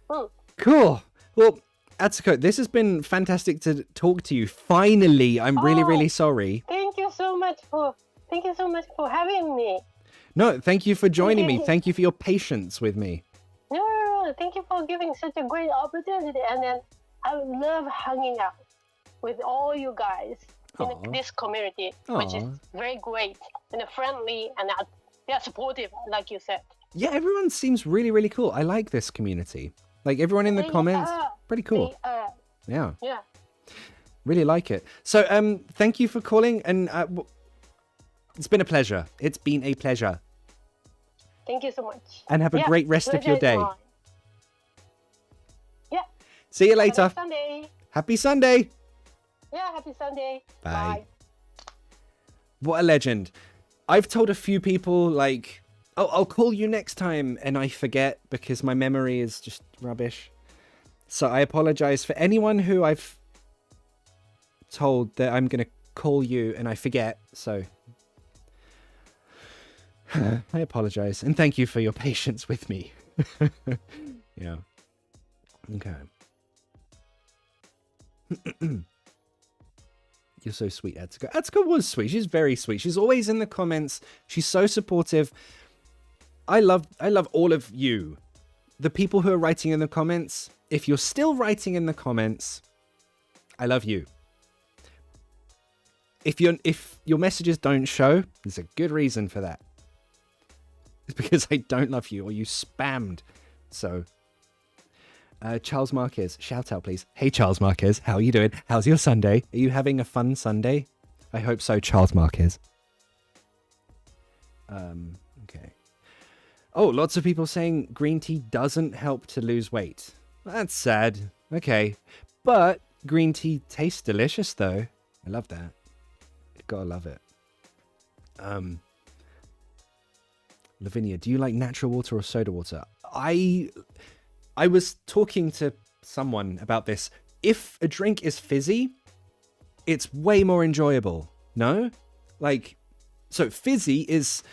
Good. Cool. Well, Atsuko, this has been fantastic to talk to you. Finally, I'm really sorry. Thank you so much for having me. No, thank you for joining me. Thank you for your patience with me. No, thank you for giving such a great opportunity. And then I love hanging out with all you guys in this community, which is very great and friendly and they're supportive, like you said. Yeah, everyone seems really cool. I like this community. Like everyone in the comments, pretty cool. Yeah. Really like it. So, thank you for calling, and it's been a pleasure. It's been a pleasure. Thank you so much. And have a great rest of your day. Yeah. See you later. Sunday. Happy Sunday. Yeah, happy Sunday. Bye. What a legend. I've told a few people, like, oh, I'll call you next time, and I forget because my memory is just rubbish. So I apologize for anyone who I've told that I'm going to call you and I forget. So I apologize. And thank you for your patience with me. Yeah. Okay. You're so sweet, Atsuko. Atsuko was sweet. She's very sweet. She's always in the comments. She's so supportive. I love all of you. The people who are writing in the comments. If you're still writing in the comments, I love you. If your messages don't show, there's a good reason for that. It's because I don't love you or you spammed. So, Charles Marquez, shout out please. Hey Charles Marquez, how are you doing? How's your Sunday? Are you having a fun Sunday? I hope so, Charles Marquez. Okay. Oh, lots of people saying green tea doesn't help to lose weight. That's sad. Okay. But green tea tastes delicious though. I love that. Gotta love it. Lavinia, do you like natural water or soda water? I was talking to someone about this. If a drink is fizzy, it's way more enjoyable. No? Like, so fizzy is,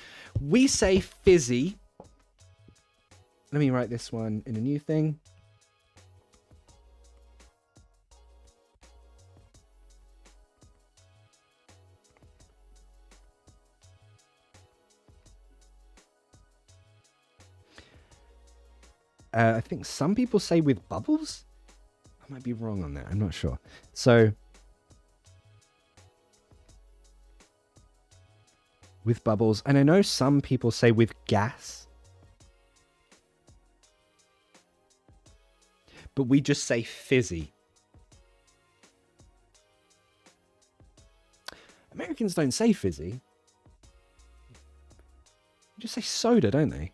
we say fizzy. Let me write this one in a new thing. I think some people say with bubbles. I might be wrong on that. I'm not sure. So, with bubbles. And I know some people say with gas. But we just say fizzy. Americans don't say fizzy. They just say soda, don't they?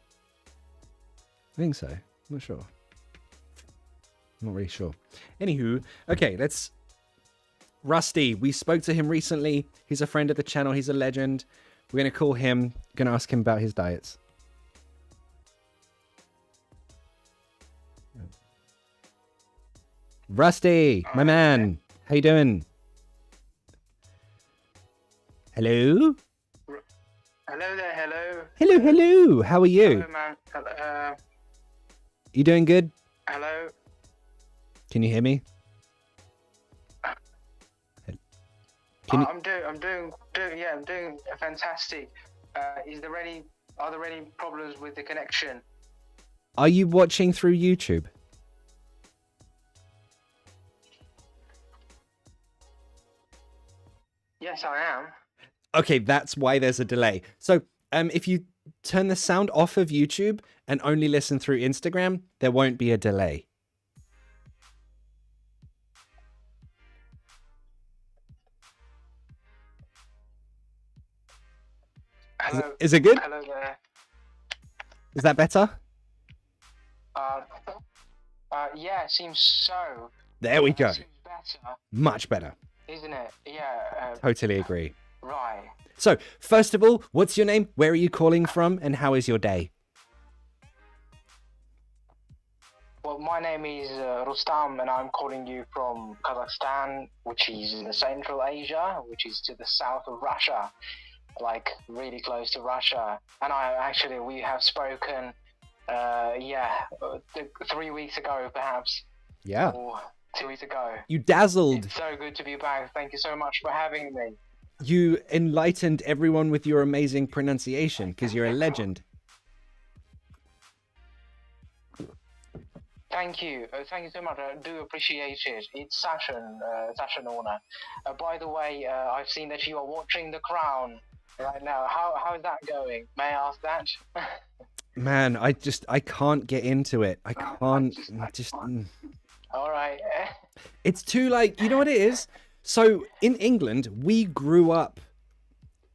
I think so. I'm not sure. I'm not really sure. Anywho, okay, let's... Rusty, we spoke to him recently. He's a friend of the channel. He's a legend. We're going to call him. Going to ask him about his diets. Rusty, my man. How you doing? Hello? Hello there, hello. Hello, hello. How are you? Hello, man. Hello. You doing good? Hello. Can you hear me? I'm doing fantastic. Are there any problems with the connection? Are you watching through YouTube? Yes, I am. Okay, that's why there's a delay. So, if you turn the sound off of YouTube and only listen through Instagram, there won't be a delay. Hello. Is it good? Hello there. Is that better? Yeah, it seems so. There we go. Seems better, Much better. isn't it? Yeah. Totally agree. Right. So, first of all, what's your name? Where are you calling from? And how is your day? Well, my name is Rustam, and I'm calling you from Kazakhstan, which is in Central Asia, which is to the south of Russia, like really close to Russia. And we have spoken, 3 weeks ago, perhaps. Yeah. Or 2 weeks ago. You dazzled. It's so good to be back. Thank you so much for having me. You enlightened everyone with your amazing pronunciation because you're a legend. Thank you. Thank you so much. I do appreciate it. It's such an honor. By the way, I've seen that you are watching The Crown right now. How is that going? May I ask that? Man, I can't get into it. I can't just... All right. It's too, like, you know what it is? So in England, we grew up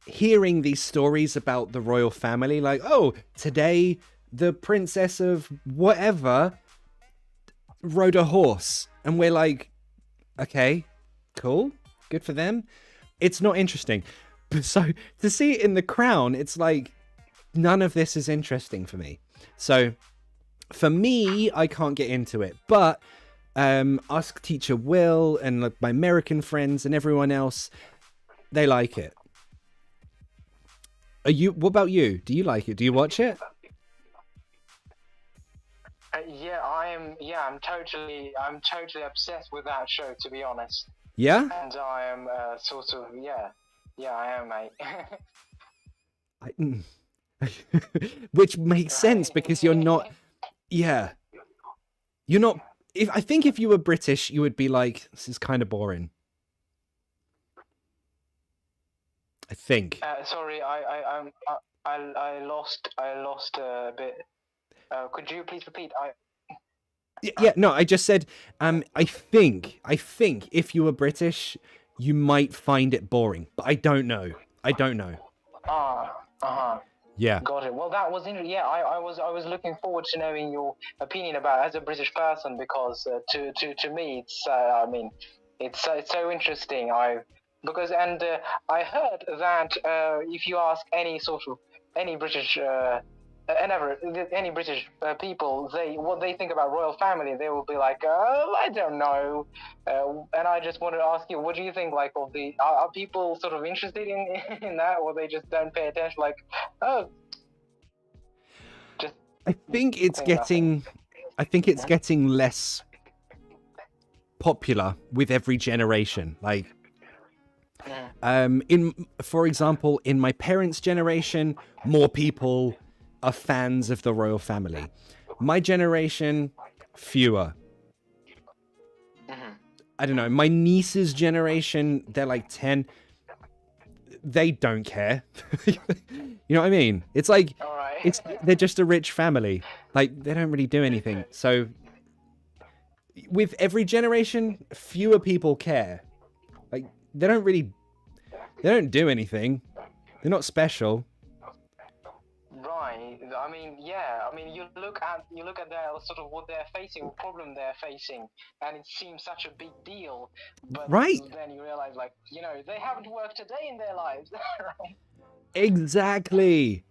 hearing these stories about the royal family. Like, oh, today the princess of whatever rode a horse. And we're like, okay, cool. good for them. It's not interesting. So to see it in The Crown, it's like none of this is interesting for me. So for me, I can't get into it. But us teacher Will and like, my American friends and everyone else, they like it. What about you? Do you like it? Do you watch it? I'm totally obsessed with that show, to be honest. Yeah? And I am sort of, I am, mate. Which makes sense because you're not, you're not, I think if you were British, you would be like, this is kind of boring. I think. Sorry, I lost a bit. Could you please repeat? No, I just said, I think if you were British, you might find it boring, but I don't know. Yeah. Got it. Well, that was interesting. Yeah, I was looking forward to knowing your opinion about it as a British person, because to me it's so interesting. I heard that if you ask any British any British people, what they think about royal family, they will be like, I don't know. And I just wanted to ask you, what do you think? Like, are people sort of interested in that, or they just don't pay attention? Like, I think it's getting less popular with every generation. Like, for example, in my parents' generation, more people are fans of the royal family. My generation, fewer. I don't know. My niece's generation, they're like 10. They don't care. You know what I mean? It's like, they're just a rich family. Like, they don't really do anything. So with every generation, fewer people care. Like, they don't do anything. They're not special. Right. You look at their sort of what they're facing, what problem they're facing, and it seems such a big deal. But then you realize, like, they haven't worked a day in their lives. Right? Exactly.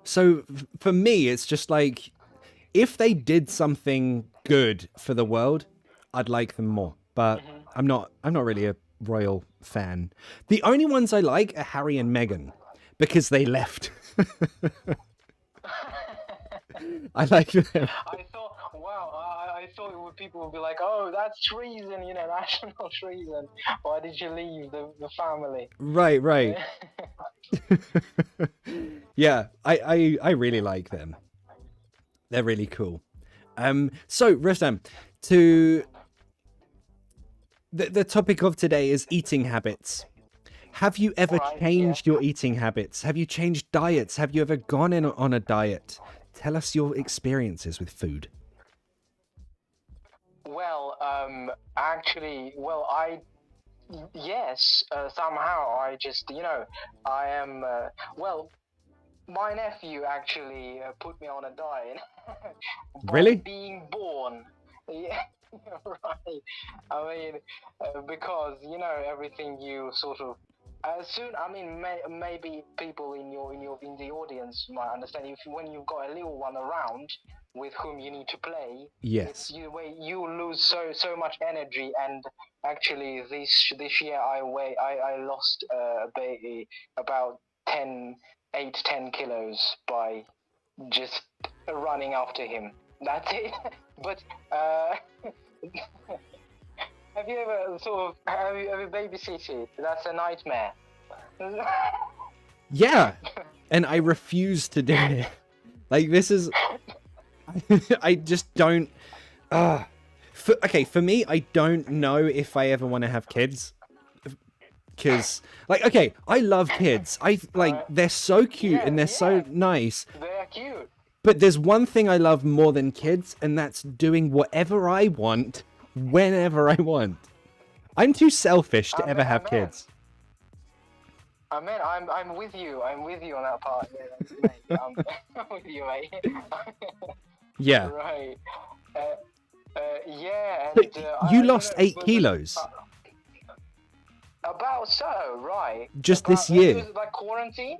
So for me, it's just like, if they did something good for the world, I'd like them more. But I'm not really a royal fan. The only ones I like are Harry and Meghan, because they left. I like them. I thought people would be like, oh, that's treason, national treason. Why did you leave the family? Right. Yeah, I really like them. They're really cool. So, Rustam, to the topic of today is eating habits. Have you ever changed your eating habits? Have you changed diets? Have you ever gone in on a diet? Tell us your experiences with food. Well, yes, somehow I just, I am, my nephew actually put me on a diet. Really? Being born. Yeah, right. Because, everything you sort of, maybe people in the audience might understand, when you've got a little one around with whom you need to play, yes, you lose so much energy. And actually, this year I lost about 10 kilos by just running after him. That's it. But have you ever have you babysitted? That's a nightmare. Yeah, and I refuse to do it. Like, this is, I just don't. For me, I don't know if I ever want to have kids. Because, I love kids. They're so cute and they're so nice. They're cute. But there's one thing I love more than kids, and that's doing whatever I want, whenever I want. I'm too selfish to ever have kids. I'm with you. I'm with you on that part. Yeah, mate. I'm with you, mate. Yeah. Right. Yeah. You lost 8 kilos. Why? Just this Because year? it was like quarantine.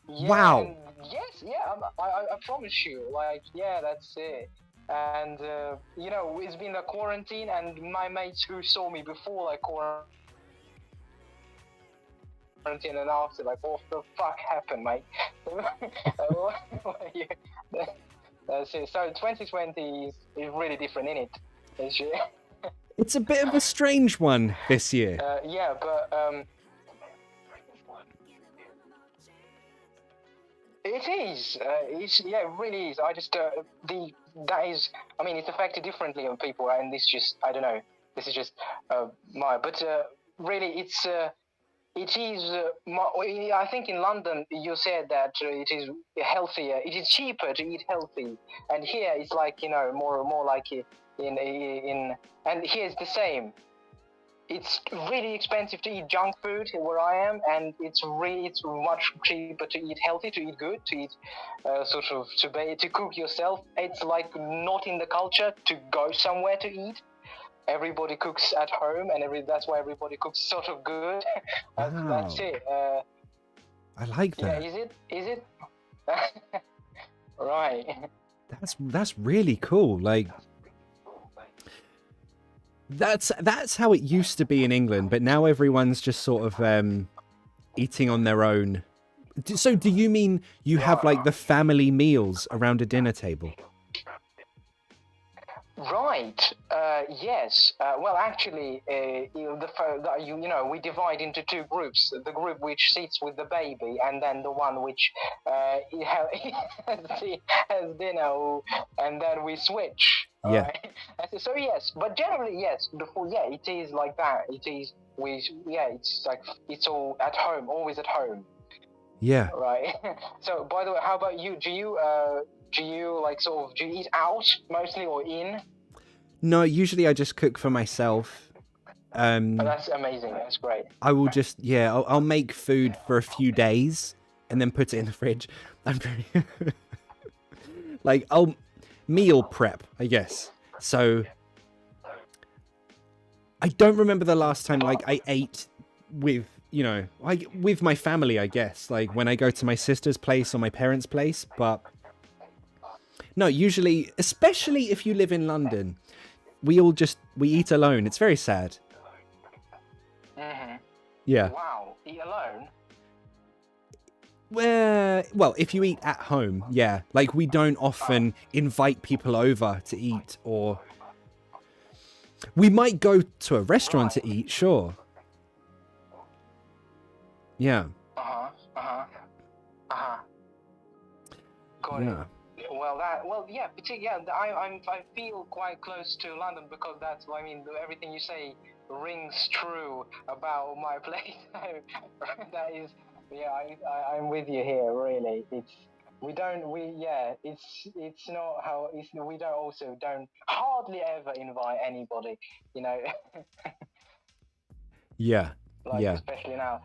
Yeah, Wow. and yes, yeah. I promise you. Like, yeah, that's it. And you know, it's been a quarantine, and my mates who saw me before like quarantine and after, like, what the fuck happened, mate? Yeah, that's it. So 2020 is really different, in it. It's a bit of a strange one this year. Yeah, but it is. Yeah, it really is. I just that is. I mean, it's affected differently on people, and this just, I don't know. This is just my. But really, it's. It is. I think in London you said that it is healthier. It is cheaper to eat healthy, and here it's like, you know, more like in and here it's the same. It's really expensive to eat junk food where I am, and it's much cheaper to eat healthy, to eat good, to eat sort of to cook yourself. It's like not in the culture to go somewhere to eat. Everybody cooks at home, and that's why everybody cooks sort of good. That's it. I like that. Yeah, is it? Right. That's really cool. Like, that's how it used to be in England, but now everyone's just sort of eating on their own. So do you mean you have like the family meals around a dinner table? Right. Yes. Well, actually, you know, we divide into two groups: the group which sits with the baby, and then the one which has dinner, and then we switch. Yeah. Right? So yes, but generally yes. Before, yeah, it is like that. It is it's like it's all at home, always at home. Yeah. Right. So, by the way, how about you? Do you like sort of, do you eat out mostly or in? No, usually I just cook for myself. Oh, that's amazing. That's great. I will just, yeah, I'll make food for a few days and then put it in the fridge. I'm very like, I'll meal prep, I guess. So I don't remember the last time like I ate with, you know, like with my family, I guess, like when I go to my sister's place or my parents' place. But no, usually, especially if you live in London, we eat alone. It's very sad. Mm-hmm. Yeah. Wow. Eat alone? Well, if you eat at home, yeah. Like, we don't often invite people over to eat, or we might go to a restaurant to eat, sure. Yeah. Got Yeah. it. Yeah, particularly, I feel quite close to London, because that's, I mean, everything you say rings true about my place. That is, yeah, I'm with you here. Really, it's we not how we don't hardly ever invite anybody. You know. Yeah. Like, Yeah. especially now.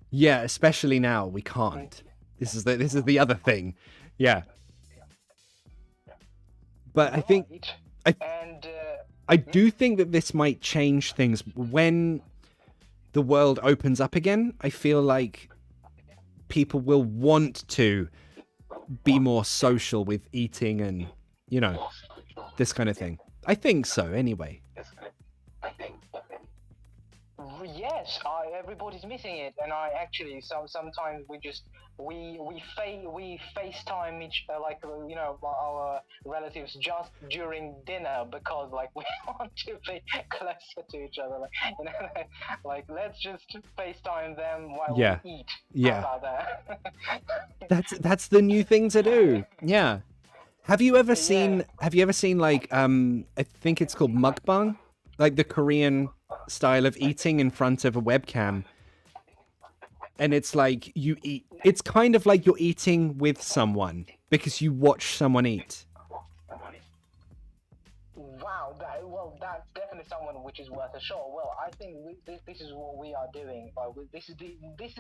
Yeah, especially now we can't. This is the other thing. Yeah. But I think I do think that this might change things when the world opens up again. I feel like people will want to be more social with eating and, you know, this kind of thing. I think so, anyway. Yes, everybody's missing it, and I actually sometimes we FaceTime each you know, our relatives just during dinner, because like we want to be closer to each other. Like, you know, like let's just FaceTime them while we eat. Yeah. How about that? That's the new thing to do. Yeah. Have you ever seen like I think it's called mukbang, like the Korean style of eating in front of a webcam, and it's like you eat, it's kind of like you're eating with someone because you watch someone eat. Wow, that's definitely someone which is worth a shot. Well, I think this is what we are doing. This is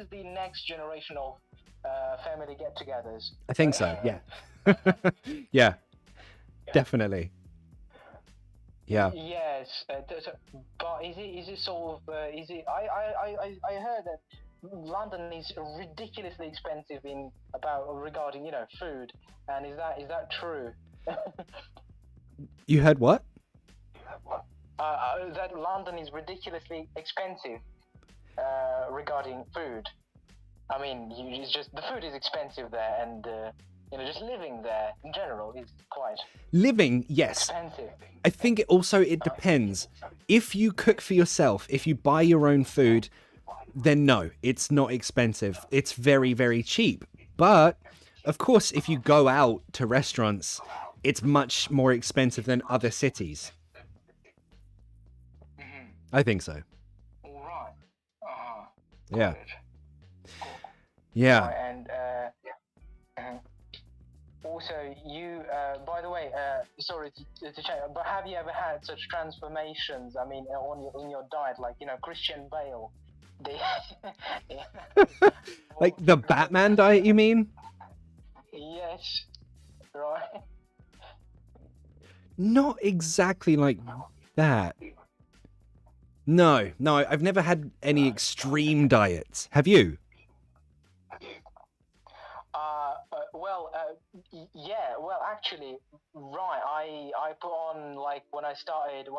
the next generation of family get-togethers. I think so. Yeah. Yeah. Definitely. Yeah. Yeah, Yes, but is it sort of is it? I heard that London is ridiculously expensive in about regarding food, and is that true? You heard what? That London is ridiculously expensive regarding food. I mean, it's just the food is expensive there, and just living there in general is quite Living, yes. expensive. I think it depends. If you cook for yourself, if you buy your own food, then no, it's not expensive. It's very, very cheap. But of course, if you go out to restaurants, it's much more expensive than other cities. I think so. All right. Yeah. Good. Yeah. Right, and also, you, by the way, sorry to change, but have you ever had such transformations? I mean, on your diet, like Christian Bale. Like the Batman diet, you mean? Yes. Right. Not exactly like that. No, I've never had any extreme diets. Have you? Yeah. Well, actually, right. I put on, like, when I started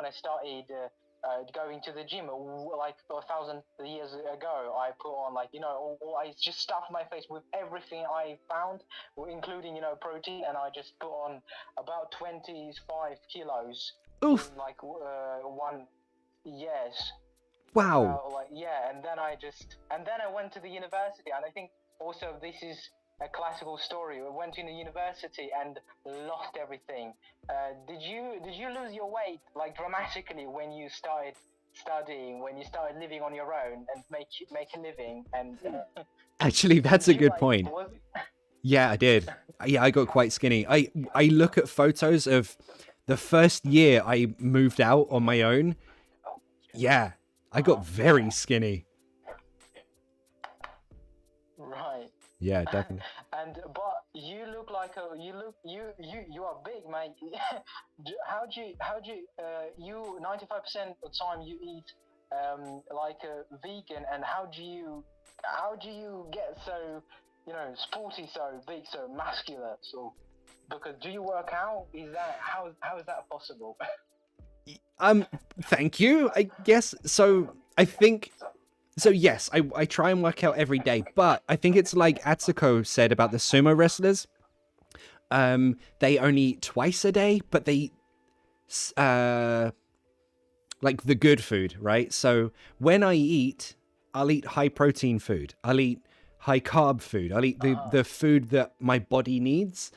going to the gym like 1,000 years ago. I put on, like, I just stuffed my face with everything I found, including protein, and I just put on about 25 kilos. Oof. In, like, one. Yes. Wow. And then I went to the university, and I think also this is a classical story. I went to the university and lost everything. Did you lose your weight, like, dramatically when you started studying, when you started living on your own and make a living? And Actually, that's a good point. Yeah, I did. Yeah, I got quite skinny. I look at photos of the first year I moved out on my own. Yeah, I got very skinny. Right. Yeah, definitely. But you look like you are big, mate. How do you 95% of the time you eat like a vegan, and how do you get so sporty, so big, so muscular? So because do you work out? Is that how is that possible? Thank you, I guess. So I think, so yes, I try and work out every day, but I think it's like Atsuko said about the sumo wrestlers. They only eat twice a day, but they eat, like the good food, right? So when I eat, I'll eat high protein food. I'll eat high carb food. I'll eat the food that my body needs.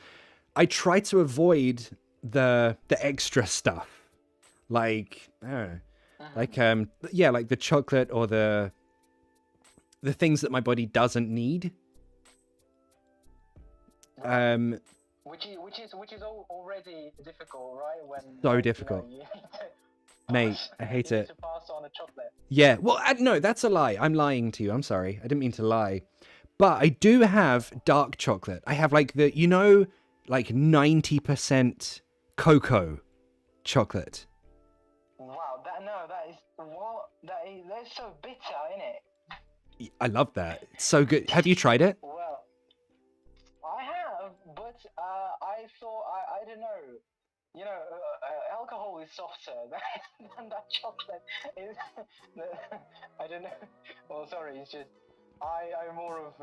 I try to avoid the extra stuff. Like, I don't know, like the chocolate or the things that my body doesn't need. Which is already difficult, right? When So difficult. Mate, I hate it. To pass on a chocolate. Yeah, well, no, that's a lie. I'm lying to you. I'm sorry. I didn't mean to lie. But I do have dark chocolate. I have like like 90% cocoa chocolate. Wow, that's so bitter, isn't it? I love that. It's so good. Have you tried it? Well, I have, but I thought I don't know. Alcohol is softer than that chocolate is. I don't know. Well, sorry, it's just I'm more of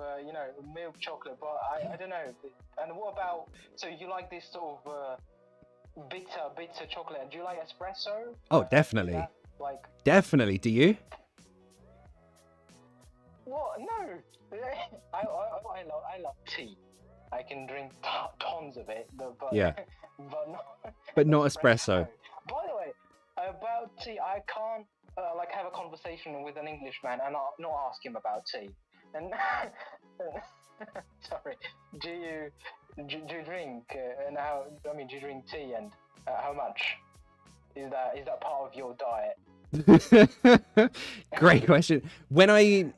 milk chocolate, but I don't know. And what about? So you like this sort of bitter chocolate? Do you like espresso? Oh, definitely. Like, definitely. Do you? What? No. I love tea. I can drink tons of it, but yeah. but not espresso. By the way, about tea, I can't have a conversation with an Englishman and not ask him about tea. And sorry, do you drink? And how? I mean, do you drink tea, and how much? Is that part of your diet? Great question. When I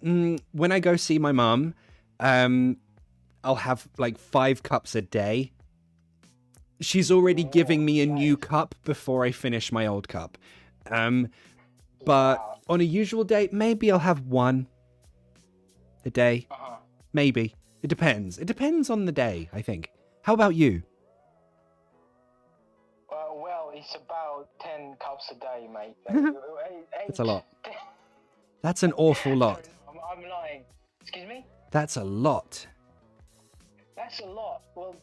go see my mum, I'll have like 5 cups a day. She's already giving me a new cup before I finish my old cup. But Wow. on a usual day, maybe I'll have one a day. Uh-huh. Maybe. It depends. It depends on the day, I think. How about you? Well, it's about 10 cups a day, mate. That's a lot. That's an awful lot. Sorry, no, I'm lying. Excuse me? That's a lot. That's a lot. Well,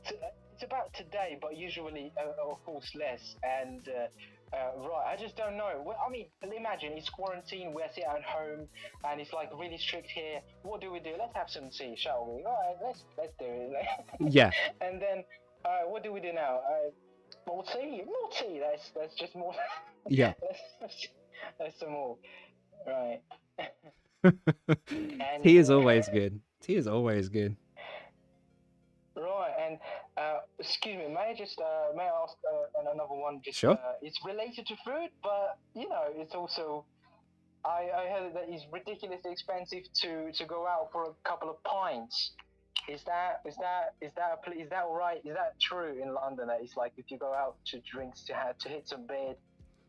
it's about today, but usually, of course, less. And right, I just don't know. Well, I mean, imagine it's quarantine. We're sitting at home, and it's like really strict here. What do we do? Let's have some tea, shall we? All right, let's do it. Yeah. And then, what do we do now? More tea. More tea. That's just more. Yeah. That's some more. Right. Tea is always good. Tea is always good. Right, and excuse me, may I ask another one? Just, Sure. it's related to food, but it's also I heard that it's ridiculously expensive to go out for a couple of pints. Is that all right? Is that true in London? That it's like if you go out to drinks to hit some beer,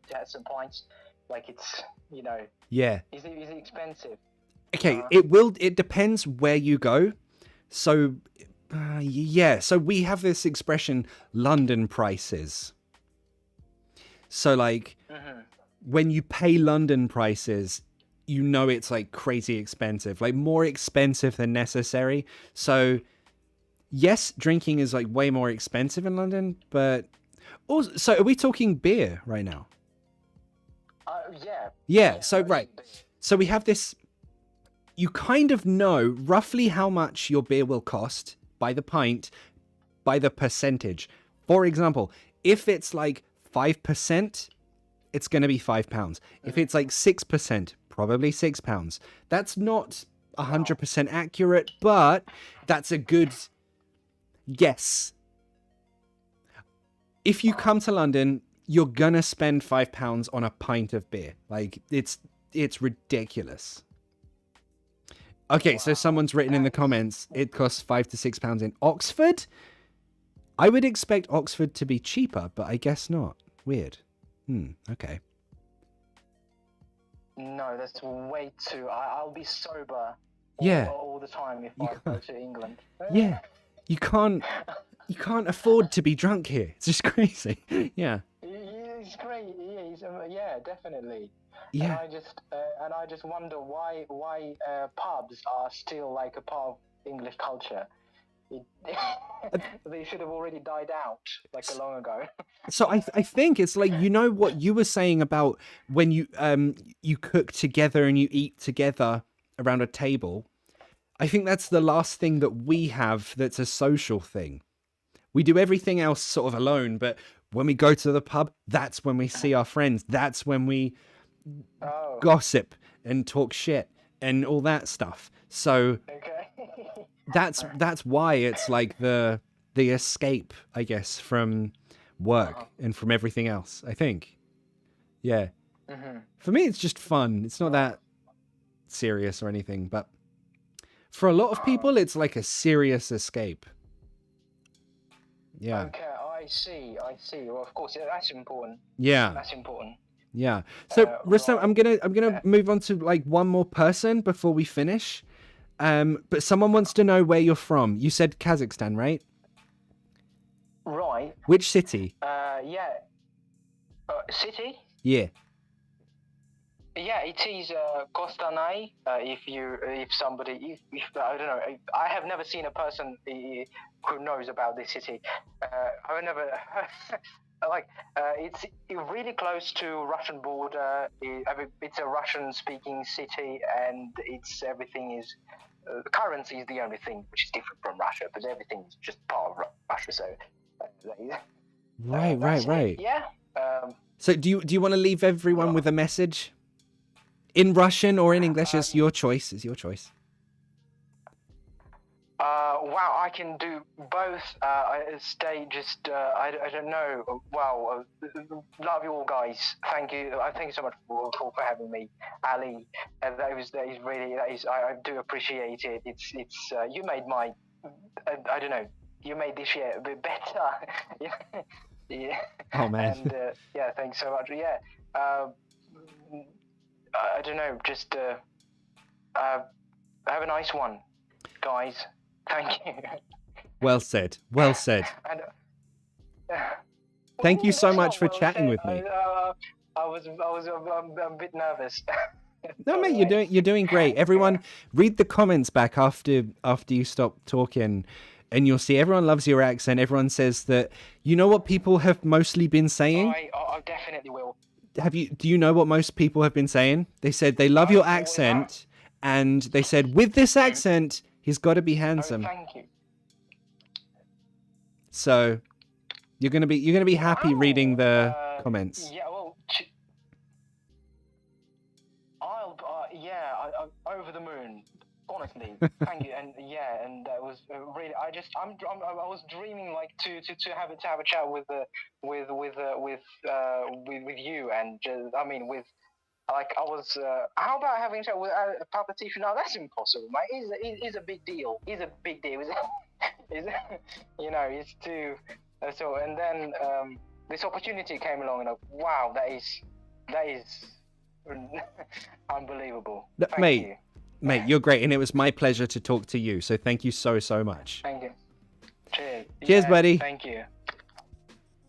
to have some pints, like it's Yeah. is it expensive? Okay, it depends where you go. So yeah, so we have this expression London prices. So like when you pay London prices, it's like crazy expensive, like more expensive than necessary. So yes, drinking is like way more expensive in London, but also, so are we talking beer right now? Yeah. Yeah, so right. So we have this, you kind of know roughly how much your beer will cost by the pint, by the percentage. For example, if it's like 5%, it's going to be £5. If it's like 6%, probably £6. That's not 100% accurate, but that's a good guess. If you come to London, you're gonna spend £5 on a pint of beer. Like it's ridiculous. Okay, so someone's written in the comments it costs £5 to £6 in Oxford. I would expect Oxford to be cheaper, but I guess not. Weird. Okay. No, that's way too. I'll be sober. Yeah. All the time if I go to England. Yeah, you can't afford to be drunk here. It's just crazy. Yeah. It's great. Yeah, definitely. Yeah. And I just wonder why pubs are still like a part of English culture. They should have already died out like a long ago. So I think it's like, what you were saying about when you cook together and you eat together around a table. I think that's the last thing that we have that's a social thing. We do everything else sort of alone, but when we go to the pub, that's when we see our friends. That's when we gossip and talk shit and all that stuff. So Okay. that's why it's like the escape, I guess, from work and from everything else, I think. Yeah. For me, it's just fun. It's not that serious or anything, but for a lot of people, it's like a serious escape. Yeah. Okay, I see. Well, of course, that's important. Yeah. That's important. Yeah. So Rustam, right. I'm gonna move on to like one more person before we finish. But someone wants to know where you're from. You said Kazakhstan, right? Right. Which city? Yeah. City? Yeah. Yeah, it is Kostanay. If I don't know, I have never seen a person who knows about this city. I've never it's really close to Russian border. It's a Russian-speaking city, and everything is currency is the only thing which is different from Russia, but everything is just part of Russia. So, Right. Yeah. So do you want to leave everyone with a message? In Russian or in English, it's your choice. It's your choice. Wow, I can do both. I don't know. Wow, love you all, guys. Thank you. Thank you so much for having me, Ali. I do appreciate it. It's you made my I don't know. You made this year a bit better. Yeah. Oh man. And yeah, thanks so much. Yeah. I don't know. Just have a nice one, guys. Thank you. Well said. Well said. And, Thank you so that's much not for well chatting said. with me. I'm a bit nervous. No, mate, Alright. you're doing great. Everyone, read the comments back after you stop talking, and you'll see everyone loves your accent. Everyone says that. You know what people have mostly been saying? I definitely will. Do you know what most people have been saying? They said they love your accent, and they said with this accent, he's got to be handsome. Thank you. So you're gonna be happy reading the comments. Yeah, well, I over the moon. Honestly, thank you, and that was really. I was dreaming like to have a chat with you, and with. Like I was, how about having a chat with Papa Tisha? No, that's impossible, mate. It's a big deal. It's a big deal. It's too. So and then this opportunity came along, and wow, that is unbelievable. Thank you. Mate, you're great, and it was my pleasure to talk to you. So thank you so much. Thank you. Cheers. Cheers, buddy. Thank you.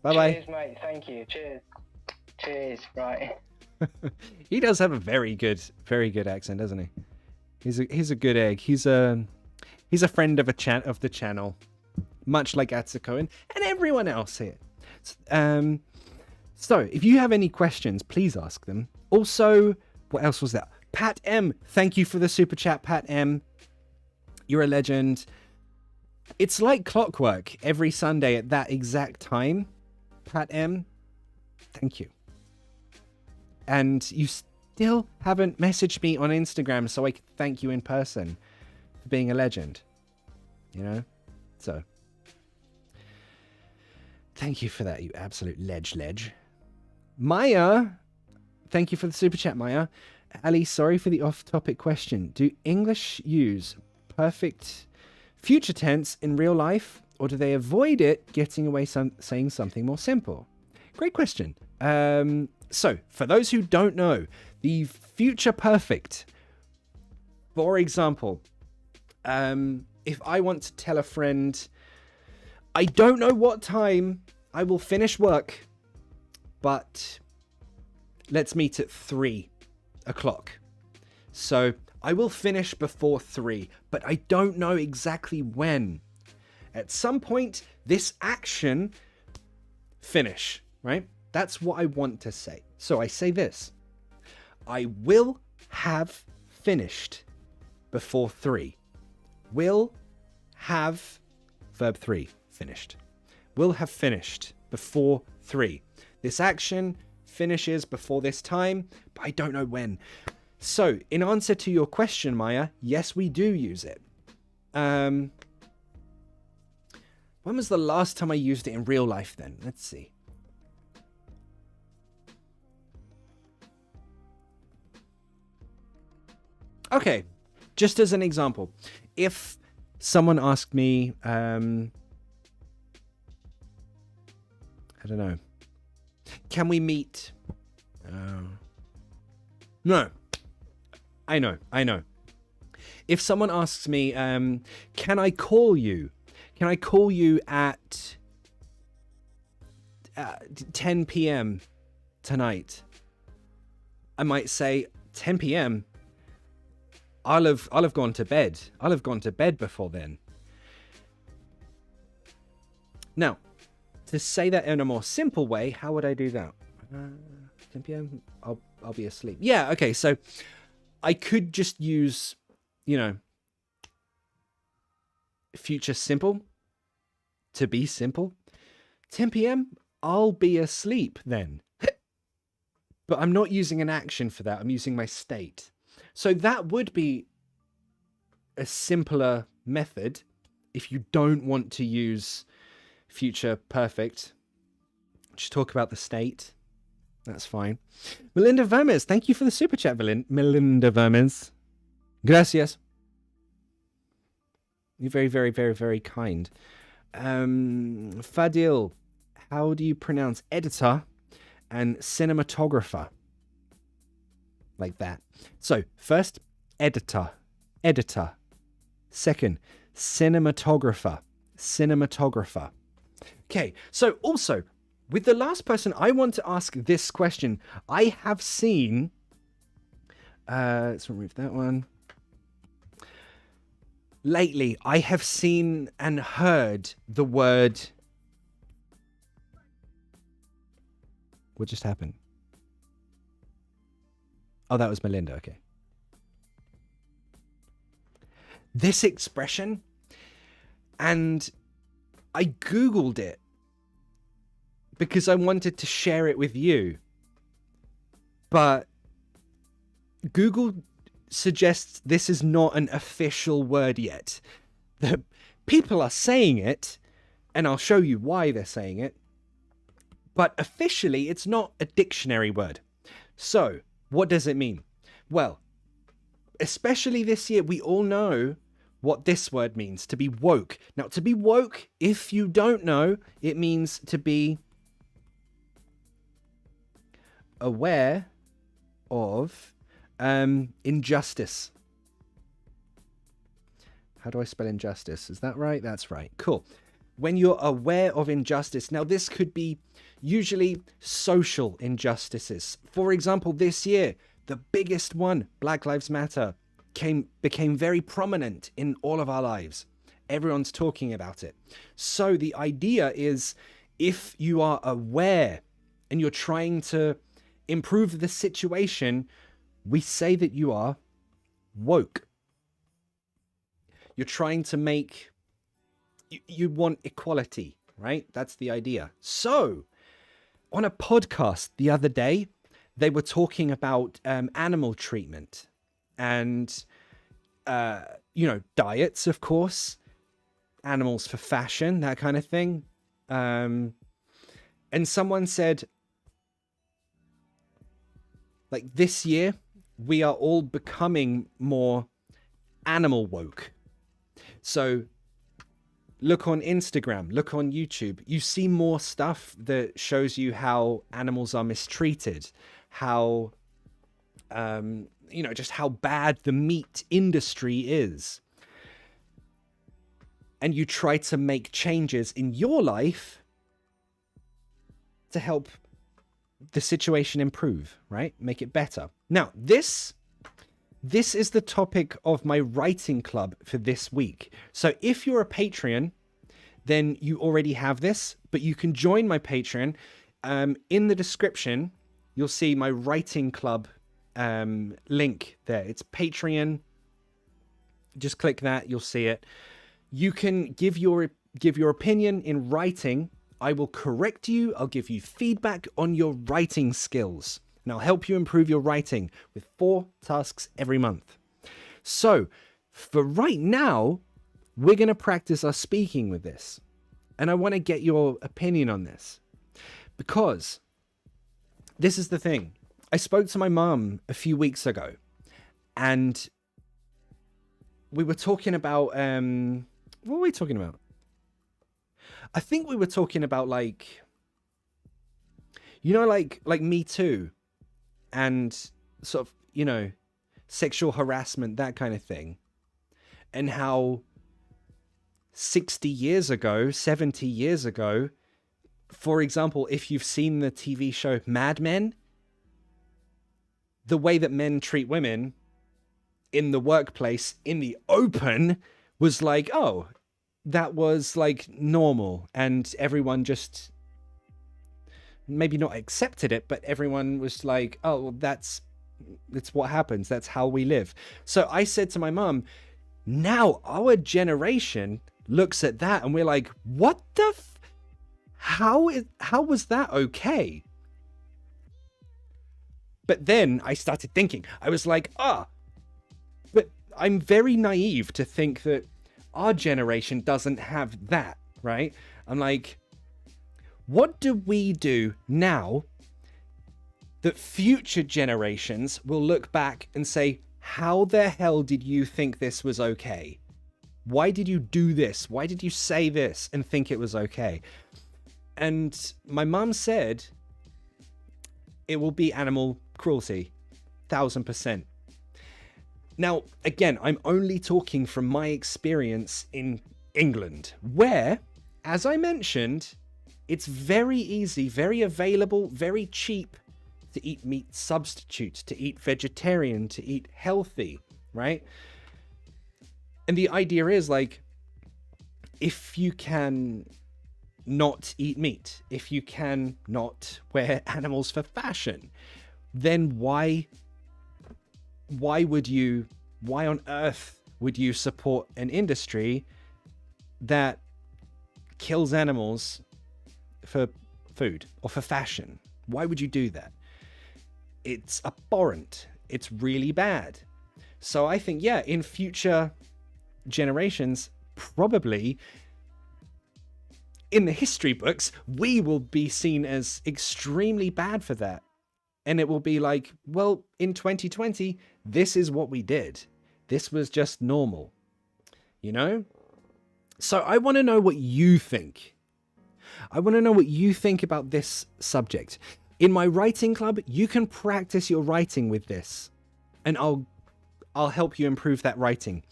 Bye. Cheers, mate. Thank you. Cheers. Right. He does have a very good accent, doesn't he? He's a good egg. He's a friend of the channel, much like Atsuko and everyone else here. So if you have any questions, please ask them. Also, what else was that? Pat M, thank you for the super chat, Pat M. You're a legend. It's like clockwork every Sunday at that exact time. Pat M, thank you. And you still haven't messaged me on Instagram so I can thank you in person for being a legend. You know? So, thank you for that, you absolute ledge. Maya, thank you for the super chat, Maya. Ali, sorry for the off-topic question. Do English use perfect future tense in real life, or do they avoid it getting away saying something more simple? Great question. So, for those who don't know, the future perfect, for example, if I want to tell a friend, I don't know what time I will finish work, but let's meet at 3 o'clock. So, I will finish before 3, but I don't know exactly when. At some point, this action, finish, right? That's what I want to say. So I say this. I will have finished before 3. Will have, verb 3, finished. Will have finished before 3. This action finishes before this time, but I don't know when. So, in answer to your question, Maya, yes, we do use it. When was the last time I used it in real life then? Let's see. Okay, just as an example, if someone asked me, I don't know, can we meet? No, I know. If someone asks me, can I call you? Can I call you at 10 p.m. tonight? I might say 10 p.m. I'll have gone to bed. I'll have gone to bed before then. Now, to say that in a more simple way, how would I do that? 10 p.m. I'll be asleep. Yeah, okay, so I could just use, future simple to be simple. 10 p.m. I'll be asleep then. But I'm not using an action for that. I'm using my state. So that would be a simpler method if you don't want to use future perfect. Just talk about the state. That's fine. Melinda Vermes, thank you for the super chat, Melinda Vermes. Gracias. You're very, very, very, very kind. Fadil, how do you pronounce editor and cinematographer? like that. So first, editor. Second, cinematographer. Okay, so also, with the last person, I want to ask this question. I have seen, let's remove that one. Lately, I have seen and heard the word, what just happened? Oh, that was Melinda, okay. This expression, and I Googled it because I wanted to share it with you. But Google suggests this is not an official word yet. The people are saying it, and I'll show you why they're saying it. But officially, it's not a dictionary word. So, what does it mean? Well, especially this year, we all know what this word means, to be woke. Now, to be woke, if you don't know, it means to be aware of injustice. How do I spell injustice? Is that right? That's right. Cool. When you're aware of injustice. Now, this could be usually social injustices. For example, this year, the biggest one, Black Lives Matter, became very prominent in all of our lives. Everyone's talking about it. So the idea is, if you are aware and you're trying to improve the situation, we say that you are woke. You're trying to make, you want equality, right? That's the idea. So on a podcast the other day, they were talking about animal treatment and, diets, of course, animals for fashion, that kind of thing. And someone said, like, this year, we are all becoming more animal woke. So look on Instagram, look on YouTube, you see more stuff that shows you how animals are mistreated, how, just how bad the meat industry is. And you try to make changes in your life to help the situation improve, right? Make it better. Now, this is the topic of my writing club for this week. So if you're a Patreon, then you already have this, but you can join my Patreon. In the description, you'll see my writing club link there. It's Patreon. Just click that, you'll see it. You can give your opinion in writing. I will correct you. I'll give you feedback on your writing skills. And I'll help you improve your writing with 4 tasks every month. So, for right now, we're going to practice our speaking with this. And I want to get your opinion on this. Because this is the thing. I spoke to my mum a few weeks ago. And we were talking about... what were we talking about? I think we were talking about, like Me Too. And sort of, sexual harassment, that kind of thing. And how 60 years ago, 70 years ago, for example, if you've seen the TV show Mad Men, the way that men treat women in the workplace, in the open, was like, oh, that was like normal. And everyone just maybe not accepted it, but everyone was like, oh, that's what happens. That's how we live. So I said to my mum, now our generation looks at that and we're like, what the how was that okay? But then I started thinking, I was like, but I'm very naive to think that our generation doesn't have that, right? I'm like, what do we do now that future generations will look back and say, how the hell did you think this was okay? Why did you do this? Why did you say this and think it was okay? And my mum said, it will be animal cruelty. 1000%. Now, again, I'm only talking from my experience in England, where, as I mentioned, it's very easy, very available, very cheap to eat meat substitutes, to eat vegetarian, to eat healthy, right? And the idea is, like, if you can not eat meat, if you can not wear animals for fashion, then why on earth would you support an industry that kills animals for food or for fashion? Why would you do that? It's abhorrent. It's really bad. So I think, yeah, in future generations, probably in the history books, we will be seen as extremely bad for that. And it will be like, well, in 2020, this is what we did. This was just normal, you know? So I want to know what you think. I want to know what you think about this subject. In my writing club, you can practice your writing with this, and I'll help you improve that writing.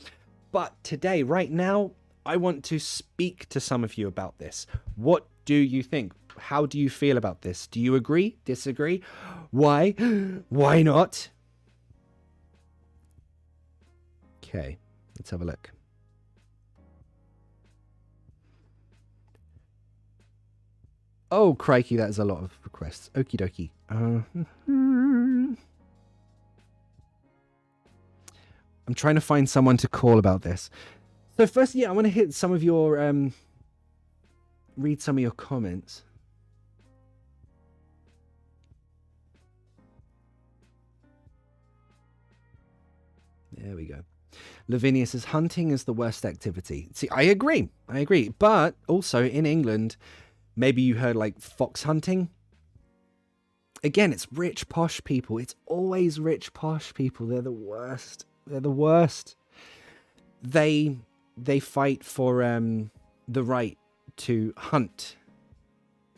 But today, right now, I want to speak to some of you about this. What do you think? How do you feel about this? Do you agree? Disagree? Why? Why not? Okay, let's have a look. Oh, crikey, that is a lot of requests. Okie dokie. I'm trying to find someone to call about this. So first, yeah, I want to hit some of your, read some of your comments. There we go. Lavinia says, hunting is the worst activity. See, I agree. But also in England, maybe you heard like fox hunting. Again, it's rich, posh people. It's always rich, posh people. They're the worst. They fight for the right to hunt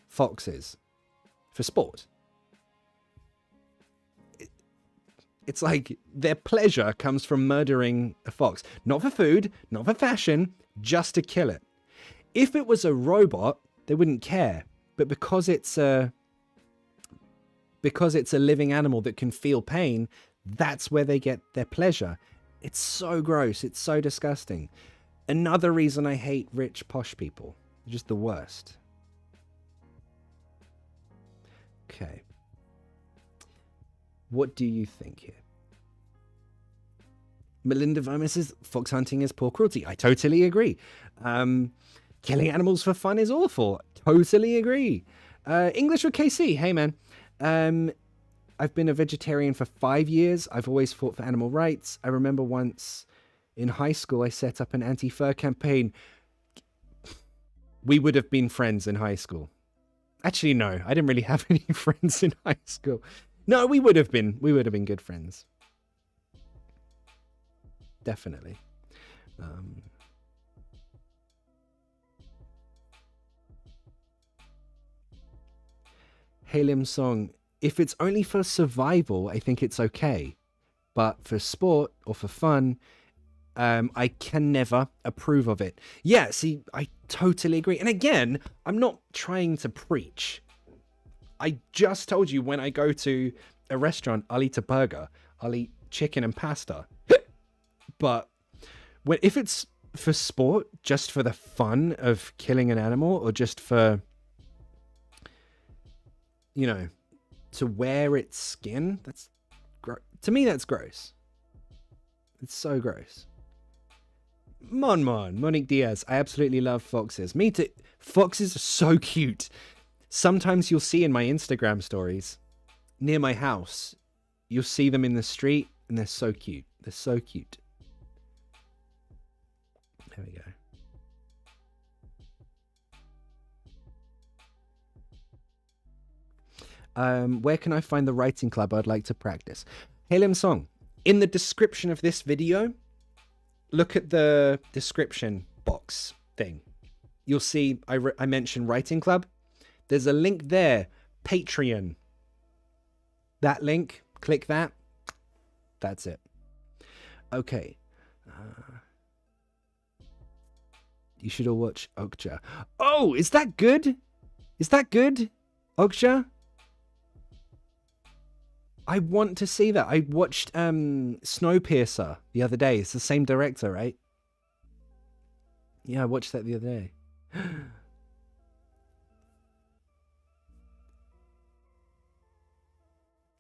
foxes for sport. It's like their pleasure comes from murdering a fox. Not for food, not for fashion, just to kill it. If it was a robot, they wouldn't care. But because it's a living animal that can feel pain, that's where they get their pleasure. It's so gross. It's so disgusting. Another reason I hate rich, posh people. They're just the worst. Okay. What do you think here? Melinda Verma says, fox hunting is poor cruelty. I totally agree. Killing animals for fun is awful. Totally agree. English with KC. Hey, man. I've been a vegetarian for 5 years. I've always fought for animal rights. I remember once in high school, I set up an anti-fur campaign. We would have been friends in high school. Actually, no. I didn't really have any friends in high school. No, we would have been good friends. Definitely. Halim Song, if it's only for survival, I think it's okay. But for sport or for fun, I can never approve of it. Yeah, see, I totally agree. And again, I'm not trying to preach. I just told you when I go to a restaurant, I'll eat a burger. I'll eat chicken and pasta. But if it's for sport, just for the fun of killing an animal, or just for, you know, to wear its skin, that's to me, that's gross. It's so gross. Monique Diaz. I absolutely love foxes. Me too. Foxes are so cute. Sometimes you'll see in my Instagram stories near my house, you'll see them in the street and they're so cute. They're so cute. There we go. Where can I find the writing club I'd like to practice? Halim Song. In the description of this video, look at the description box thing. You'll see I mentioned writing club. There's a link there. Patreon. That link, click that. That's it. Okay. You should all watch Okja. Oh, is that good? Is that good? Okja? I want to see that. I watched Snowpiercer the other day. It's the same director, right? Yeah, I watched that the other day.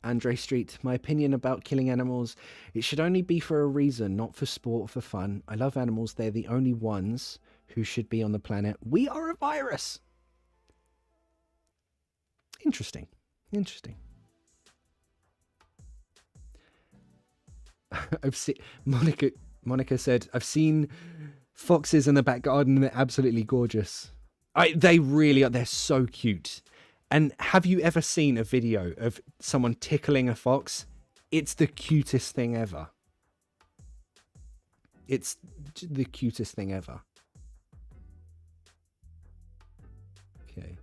Andre Street, my opinion about killing animals, it should only be for a reason, not for sport or for fun. I love animals. They're the only ones who should be on the planet. We are a virus. Interesting. Interesting. I've seen Monica said, I've seen foxes in the back garden and they're absolutely gorgeous. They really are. They're so cute. And have you ever seen a video of someone tickling a fox? It's the cutest thing ever. It's the cutest thing ever. Okay.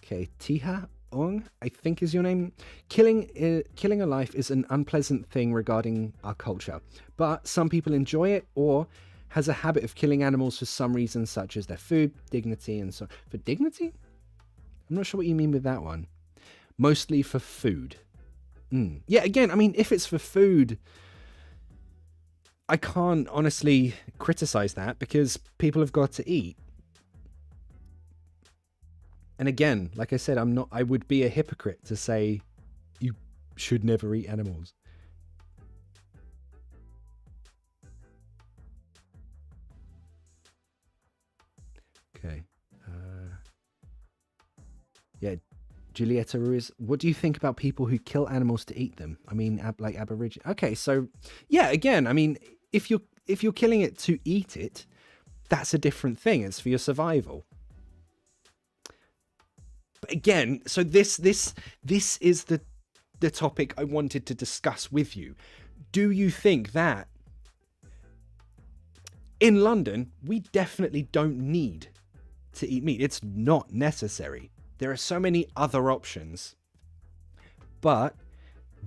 Okay, Tiha Ong, I think is your name. Killing a life is an unpleasant thing regarding our culture, but some people enjoy it or has a habit of killing animals for some reason, such as their food, dignity, and so on. For dignity? I'm not sure what you mean with that one. Mostly for food. Yeah, again, I mean, if it's for food, I can't honestly criticize that because people have got to eat. And again, like I said, I would be a hypocrite to say you should never eat animals. Okay. Yeah, Julieta Ruiz, what do you think about people who kill animals to eat them? I mean, like Aborigine. Okay, so yeah, again, I mean, if you're killing it to eat it, that's a different thing. It's for your survival. But again, so this is the topic I wanted to discuss with you. Do you think that in London we definitely don't need to eat meat? It's not necessary. There are so many other options. But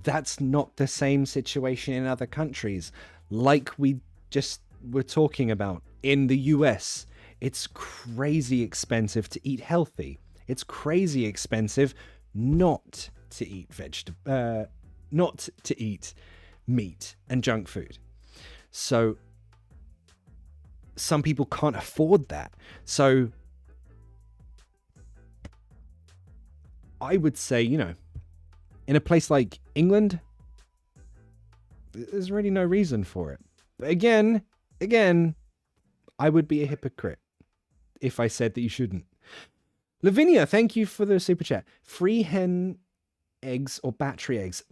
that's not the same situation in other countries. Like we just were talking about, in the US, it's crazy expensive to eat healthy. It's crazy expensive not to eat not to eat meat and junk food. So some people can't afford that. So I would say, in a place like England, there's really no reason for it. But again, I would be a hypocrite if I said that you shouldn't. Lavinia, thank you for the super chat. Free hen eggs or battery eggs?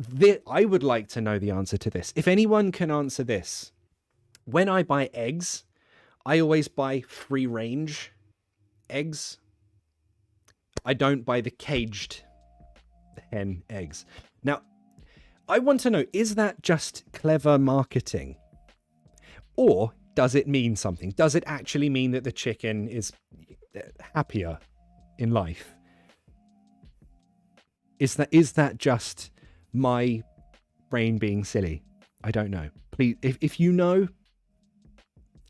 I would like to know the answer to this. If anyone can answer this. When I buy eggs, I always buy free range eggs. I don't buy the caged hen eggs. Now, I want to know, is that just clever marketing? Or does it mean something? Does it actually mean that the chicken is happier in life? Is that just my brain being silly? I don't know. Please, if you know,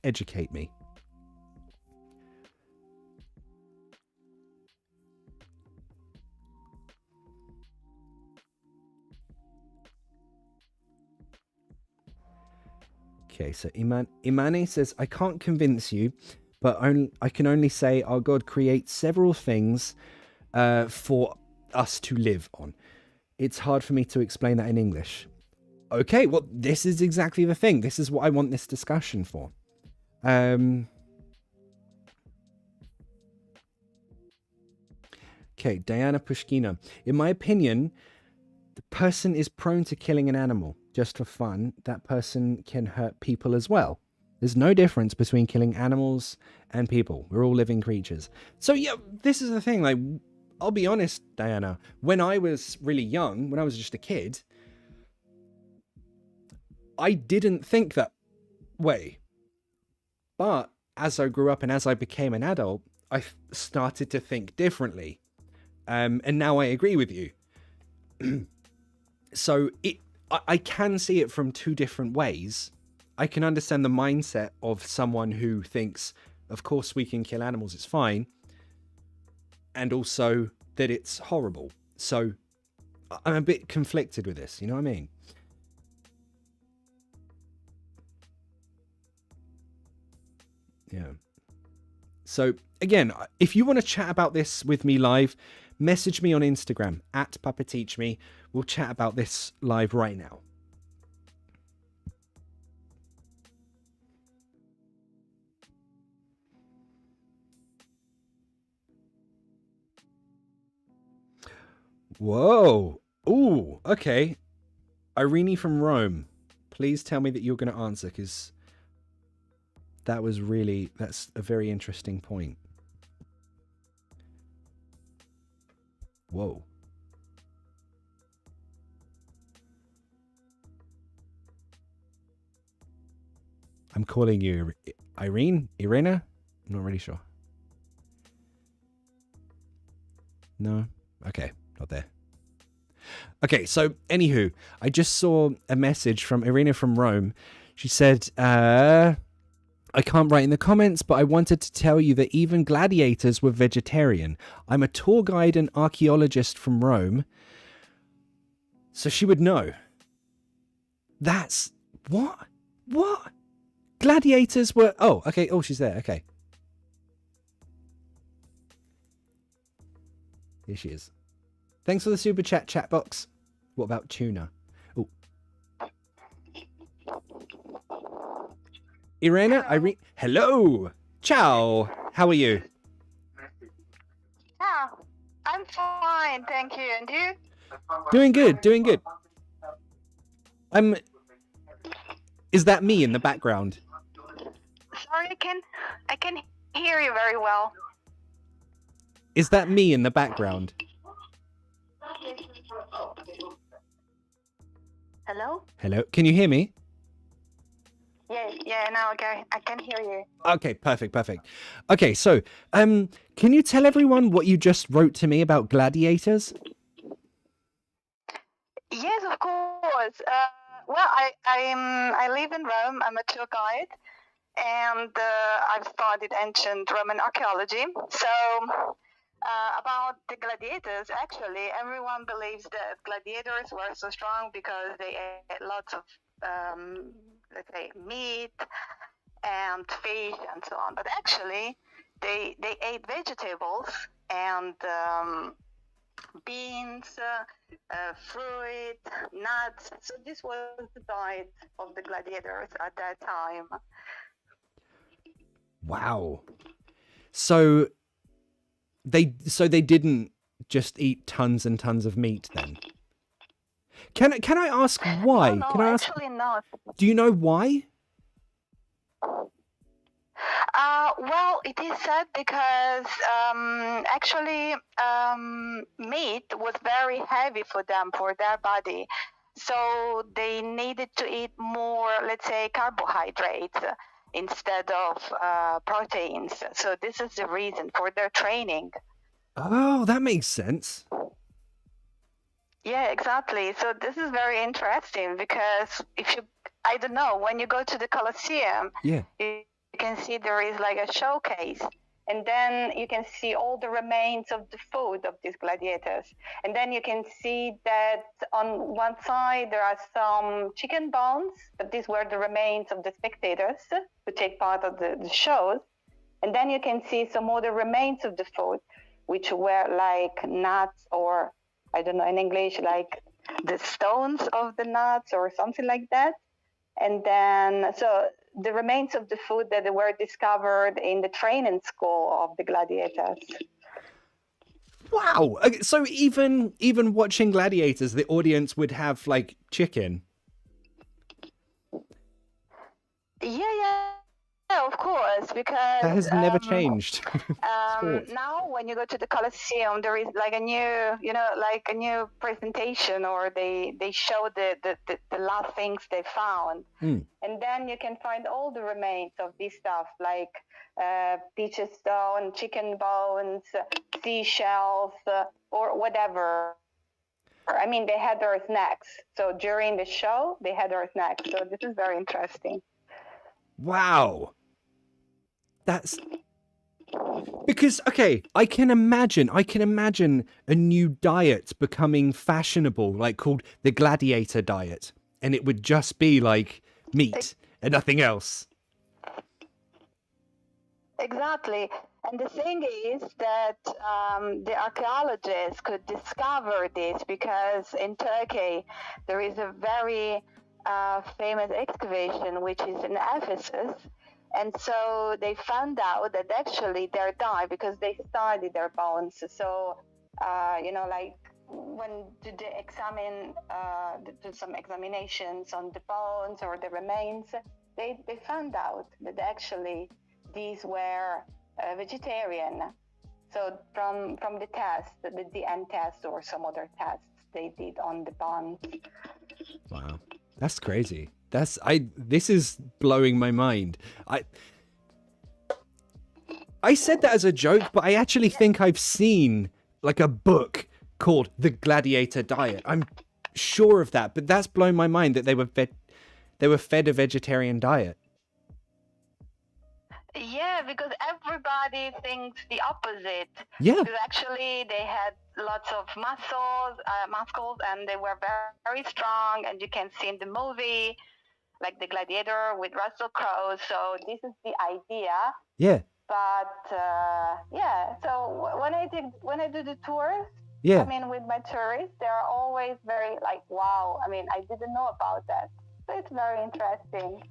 educate me. Okay, so Imani says, I can't convince you, but I can only say our God creates several things for us to live on. It's hard for me to explain that in English. Okay, well, this is exactly the thing. This is what I want this discussion for. Okay, Diana Pushkina. In my opinion, the person is prone to killing an animal just for fun. That person can hurt people as well. There's no difference between killing animals and people. We're all living creatures. So yeah, this is the thing. Like, I'll be honest, Diana. When I was really young, when I was just a kid, I didn't think that way. But as I grew up and as I became an adult, I started to think differently. And now I agree with you. So I can see it from two different ways. I can understand the mindset of someone who thinks, of course we can kill animals, it's fine. And also that it's horrible. So I'm a bit conflicted with this, you know what I mean? Yeah. So again, if you want to chat about this with me live, message me on Instagram at PapaTeachMe. We'll chat about this live right now. Whoa. Ooh, okay. Irene from Rome, please tell me that you're going to answer, because that's a very interesting point. Whoa. I'm calling you Irene? Irena? I'm not really sure. No? Okay, not there. Okay, so anywho, I just saw a message from Irina from Rome. She said, I can't write in the comments, but I wanted to tell you that even gladiators were vegetarian. I'm a tour guide and archaeologist from Rome, so she would know. That's... What? What? Gladiators were... Oh, okay. Oh, she's there. Okay. Here she is. Thanks for the super chat box. What about tuna? Oh. Irena, Irene. Hello. Ciao. How are you? Yeah, I'm fine, thank you. And you? Doing good. Doing good. Is that me in the background? Sorry, I can hear you very well. Is that me in the background? Hello? Hello. Can you hear me? Yeah, now I can hear you. Okay, perfect. Okay, so, can you tell everyone what you just wrote to me about gladiators? Yes, of course. Well, I live in Rome. I'm a tour guide, and I've studied ancient Roman archaeology. So, about the gladiators, actually, everyone believes that gladiators were so strong because they ate lots of, let's say, meat and fish and so on. But actually, they ate vegetables and beans, fruit, nuts. So this was the diet of the gladiators at that time. Wow. So they didn't just eat tons and tons of meat then? Can I ask why? No, Can I ask? Actually not. Do you know why? Well, it is said because actually meat was very heavy for them, for their body. So they needed to eat more, let's say, carbohydrates instead of proteins. So this is the reason for their training. Oh, that makes sense. Yeah, exactly. So this is very interesting because I don't know, when you go to the Colosseum, Yeah. you can see there is like a showcase, and then you can see all the remains of the food of these gladiators. And then you can see that on one side there are some chicken bones, but these were the remains of the spectators who take part of the shows. And then you can see some other remains of the food, which were like nuts, or I don't know in English, like the stones of the nuts or something like that. And then, so the remains of the food that were discovered in the training school of the gladiators. Wow. Okay, so even watching gladiators, the audience would have like chicken. Yeah, of course, because That has never changed. now when you go to the Colosseum, there is like a new presentation, or they show the last things they found. And then you can find all the remains of this stuff, like peach stone, chicken bones, seashells or whatever. I mean, they had their snacks. So during the show, they had their snacks. So this is very interesting. Wow. That's because, okay, I can imagine a new diet becoming fashionable, like called the gladiator diet. And it would just be like meat and nothing else. Exactly. And the thing is that the archaeologists could discover this because in Turkey there is a very famous excavation which is in Ephesus. And so they found out that actually they died because they studied their bones. So, like when they examine, do some examinations on the bones or the remains, they found out that actually these were vegetarian. So from the test, the DNA test or some other tests they did on the bones. Wow. That's crazy. This is blowing my mind. I said that as a joke, but I actually think I've seen like a book called The Gladiator Diet. I'm sure of that, but that's blown my mind that they were fed a vegetarian diet. Yeah, because everybody thinks the opposite. Yeah. Because actually they had lots of muscles, and they were very strong, and you can see in the movie, like the Gladiator with Russell Crowe. So this is the idea. Yeah. But so when I do the tours, yeah. I mean, with my tourists, they're always very like, wow. I mean, I didn't know about that. So it's very interesting,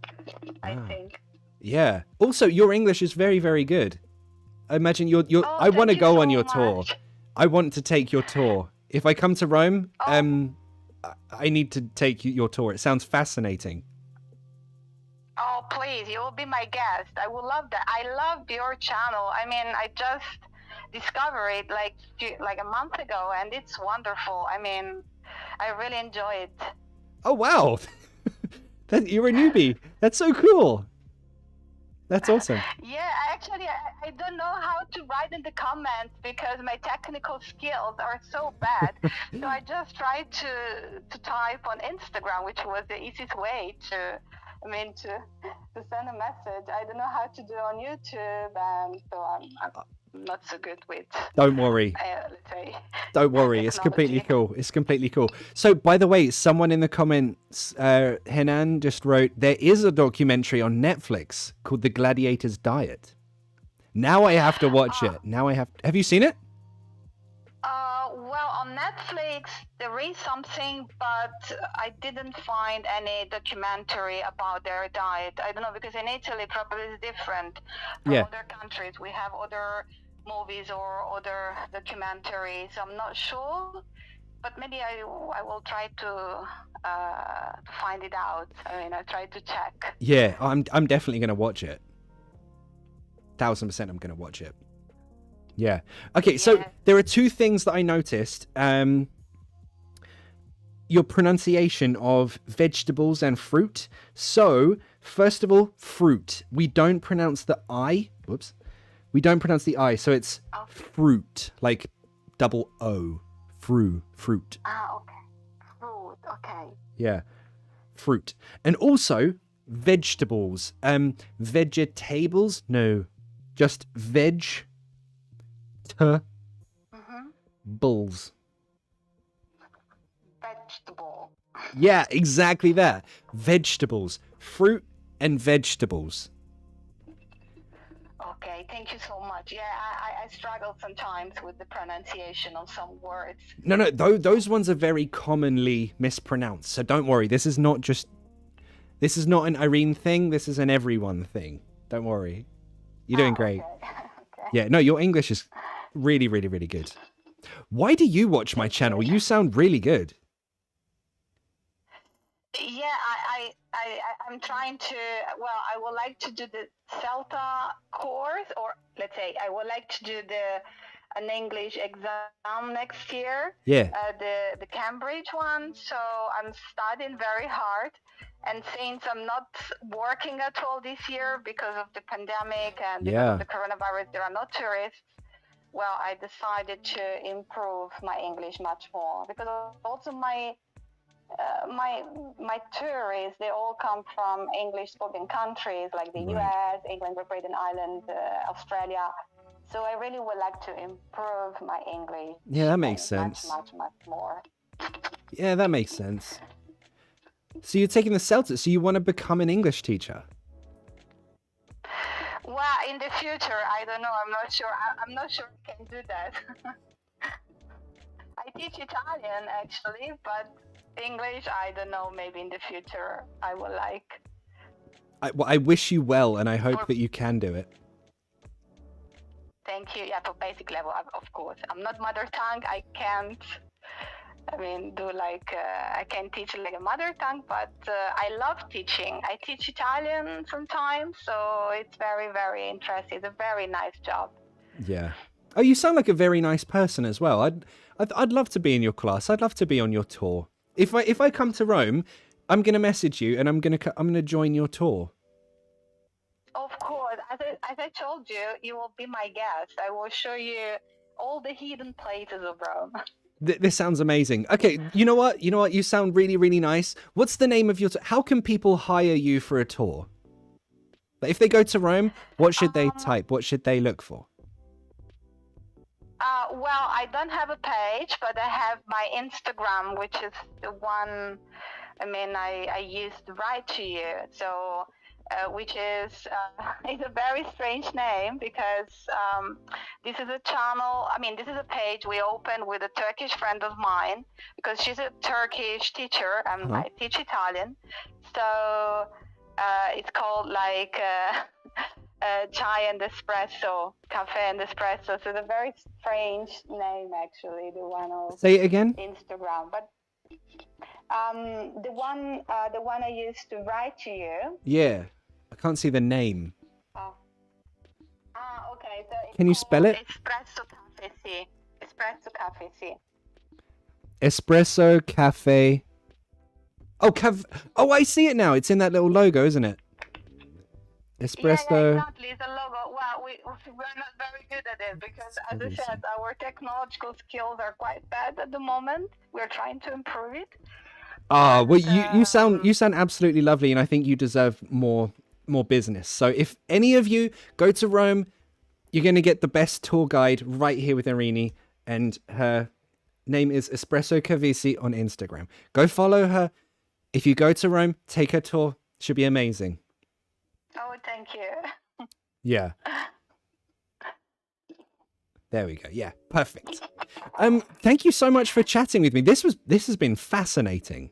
I think. Yeah. Also, your English is very, very good. I imagine you're I want to go on your tour. I want to take your tour. If I come to Rome, I need to take your tour. It sounds fascinating. Oh, please, you will be my guest. I would love that. I love your channel. I mean, I just discovered it like a month ago, and it's wonderful. I mean, I really enjoy it. Oh, wow. You're a newbie. That's so cool. That's awesome. Yeah, actually, I don't know how to write in the comments because my technical skills are so bad. So I just tried to type on Instagram, which was the easiest way to send a message. I don't know how to do on YouTube, and so I'm not so good with. Don't worry. Let's say. Don't worry. It's completely cool. It's completely cool. So, by the way, someone in the comments, Henan just wrote, there is a documentary on Netflix called The Gladiator's Diet. Now I have to watch it. Have you seen it? Well, on Netflix, there is something, but I didn't find any documentary about their diet. I don't know, because in Italy, probably it's different from other countries. We have other movies or other documentaries. I'm not sure, but maybe I will try to find it out. I mean, I try to check. Yeah, I'm definitely going to watch it. 1000% I'm going to watch it. Yeah. Okay, so there are two things that I noticed. Your pronunciation of vegetables and fruit. So, first of all, fruit. We don't pronounce the I. Whoops. We don't pronounce the I, so it's fruit, like double O. Fruit. Ah, okay. Fruit, okay. Yeah. Fruit. And also, vegetables. Vegetables? No. Just bulls. Vegetable. Yeah, exactly that. Vegetables. Fruit and vegetables. Okay, thank you so much. Yeah, I struggle sometimes with the pronunciation of some words. No, those ones are very commonly mispronounced. So don't worry. This is not an Irene thing. This is an everyone thing. Don't worry. You're doing great. Okay. Yeah, no, your English is really, really, really good. Why do you watch my channel? You sound really good. Yeah, I'm trying to, I would like to do the CELTA course, or let's say I would like to do an English exam next year. Yeah. The Cambridge one. So I'm studying very hard. And since I'm not working at all this year because of the pandemic and because of the coronavirus, there are no tourists. well, I decided to improve my English much more, because also my tourists, they all come from English-spoken countries like the Right. US, England, Great Britain, Ireland, Australia. So I really would like to improve my English. Yeah, that makes sense. Much more. Yeah, that makes sense. So you're taking the CELTA, so you want to become an English teacher? Well, in the future, I don't know. I'm not sure. I'm not sure I can do that. I teach Italian actually, but English, I don't know. Maybe in the future, I will like. Well, I wish you well, and I hope that you can do it. Thank you. Yeah, for basic level, of course. I'm not mother tongue. I can't. I mean, I can teach like a mother tongue, but I love teaching. I teach Italian sometimes, so it's very, very interesting. It's a very nice job. Yeah. Oh, you sound like a very nice person as well. I'd love to be in your class. I'd love to be on your tour. If I come to Rome, I'm gonna message you, and I'm gonna join your tour. Of course, as I told you, you will be my guest. I will show you all the hidden places of Rome. This sounds amazing. Okay, you know what? You sound really, really nice. What's the name of your... How can people hire you for a tour? Like, if they go to Rome, what should they type? What should they look for? Well, I don't have a page, but I have my Instagram, which is the one, I used to write to you. So, which is, it's a very strange name, because this is a channel, this is a page we opened with a Turkish friend of mine, because she's a Turkish teacher, and I teach Italian. So it's called like chai and espresso, cafe and espresso. So it's a very strange name, actually, the one of Say it again. Instagram. But the one I used to write to you. Yeah, I can't see the name. Okay. So can you spell it? Espresso Cafe C. Espresso Cafe C. Espresso Cafe. Oh, Oh, I see it now. It's in that little logo, isn't it? Espresso. Yeah, exactly. It's a logo. Well, we're not very good at it, because, as I said, our technological skills are quite bad at the moment. We're trying to improve it. Well, you sound absolutely lovely, and I think you deserve more business. So if any of you go to Rome, you're going to get the best tour guide right here with Irini, and her name is Espresso Cavisi on Instagram. Go follow her. If you go to Rome, take her tour. Should be amazing. Oh, thank you. Yeah. There we go. Yeah, perfect. Thank you so much for chatting with me. This has been fascinating.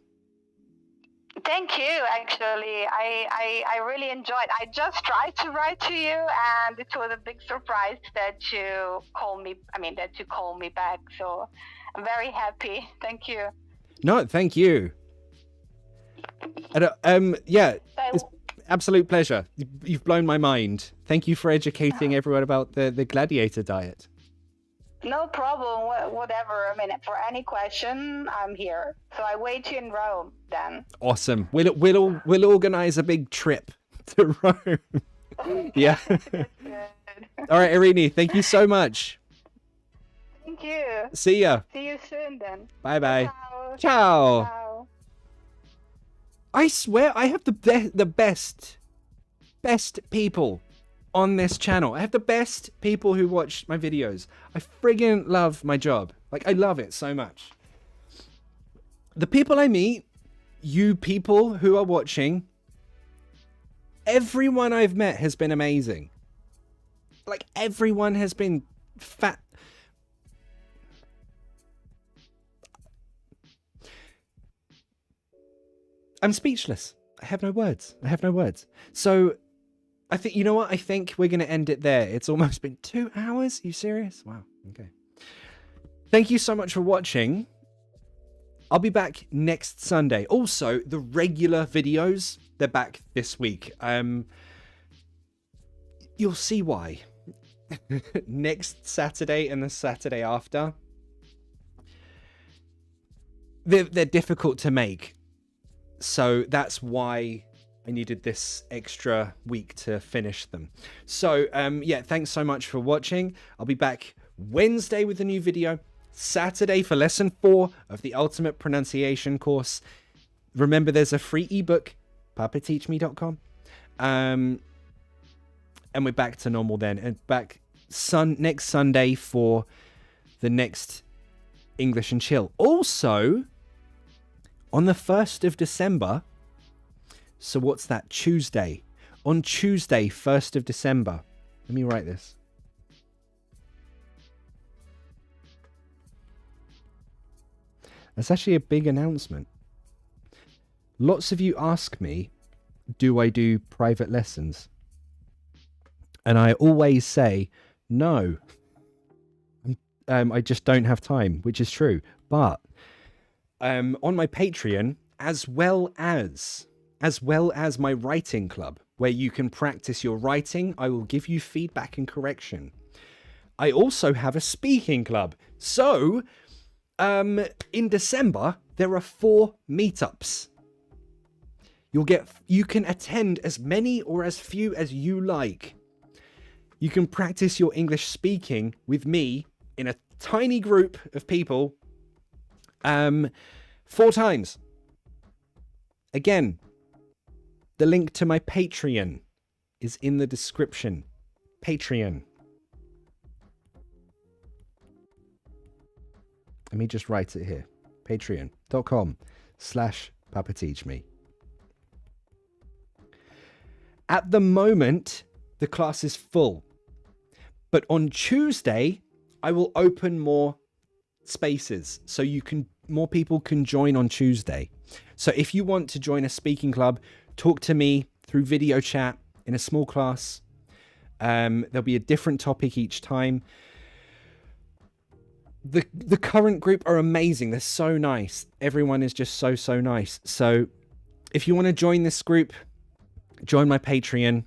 Thank you. Actually, I really enjoyed. I just tried to write to you, and it was a big surprise that you call me. That you call me back. So I'm very happy. Thank you. No, thank you. Yeah, it's absolute pleasure. You've blown my mind. Thank you for educating everyone about the gladiator diet. No problem. Whatever. For any question, I'm here. So I wait you in Rome then. Awesome. We'll organize a big trip to Rome. Yeah. All right, Irini. Thank you so much. Thank you. See ya. See you soon then. Bye-bye. Ciao. Ciao. Ciao. I swear I have the best people on this channel. I have the best people who watch my videos. I friggin' love my job. Like, I love it so much. The people I meet, you people who are watching, everyone I've met has been amazing. Like, everyone has been fat. I'm speechless. I have no words. So, I think, you know what? I think we're going to end it there. It's almost been 2 hours. Are you serious? Wow. Okay. Thank you so much for watching. I'll be back next Sunday. Also, the regular videos, they're back this week. You'll see why. Next Saturday and the Saturday after. They're difficult to make. So that's why I needed this extra week to finish them. So, yeah, thanks so much for watching. I'll be back Wednesday with a new video, Saturday for lesson 4 of the Ultimate Pronunciation course. Remember, there's a free ebook, papateachme.com. And we're back to normal then, and back next Sunday for the next English and Chill. Also, on the 1st of December, so what's that, Tuesday? On Tuesday, 1st of December, let me write this. That's actually a big announcement. Lots of you ask me, do I do private lessons? And I always say, no. I just don't have time, which is true. But on my Patreon, as well as my writing club, where you can practice your writing, I will give you feedback and correction. I also have a speaking club. So, in December, there are 4 meetups. You can attend as many or as few as you like. You can practice your English speaking with me in a tiny group of people 4 times. Again, the link to my Patreon is in the description. Patreon. Let me just write it here. Patreon.com/papateachme. At the moment, the class is full. But on Tuesday, I will open more spaces so more people can join on Tuesday. So if you want to join a speaking club, talk to me through video chat in a small class. There'll be a different topic each time. The current group are amazing. They're so nice. Everyone is just so nice. So if you want to join this group, join my Patreon.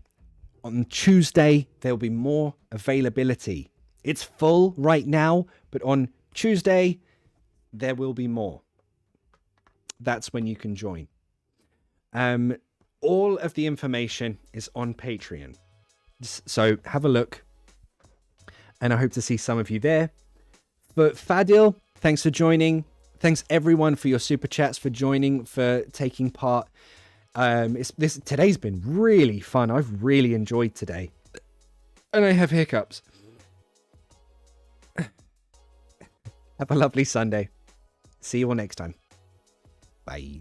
On Tuesday, there'll be more availability. It's full right now, but on Tuesday, there will be more. That's when you can join. All of the information is on Patreon. So have a look. And I hope to see some of you there. But Fadil, thanks for joining. Thanks everyone for your super chats, for joining, for taking part. Today's been really fun. I've really enjoyed today. And I have hiccups. Have a lovely Sunday. See you all next time. Bye.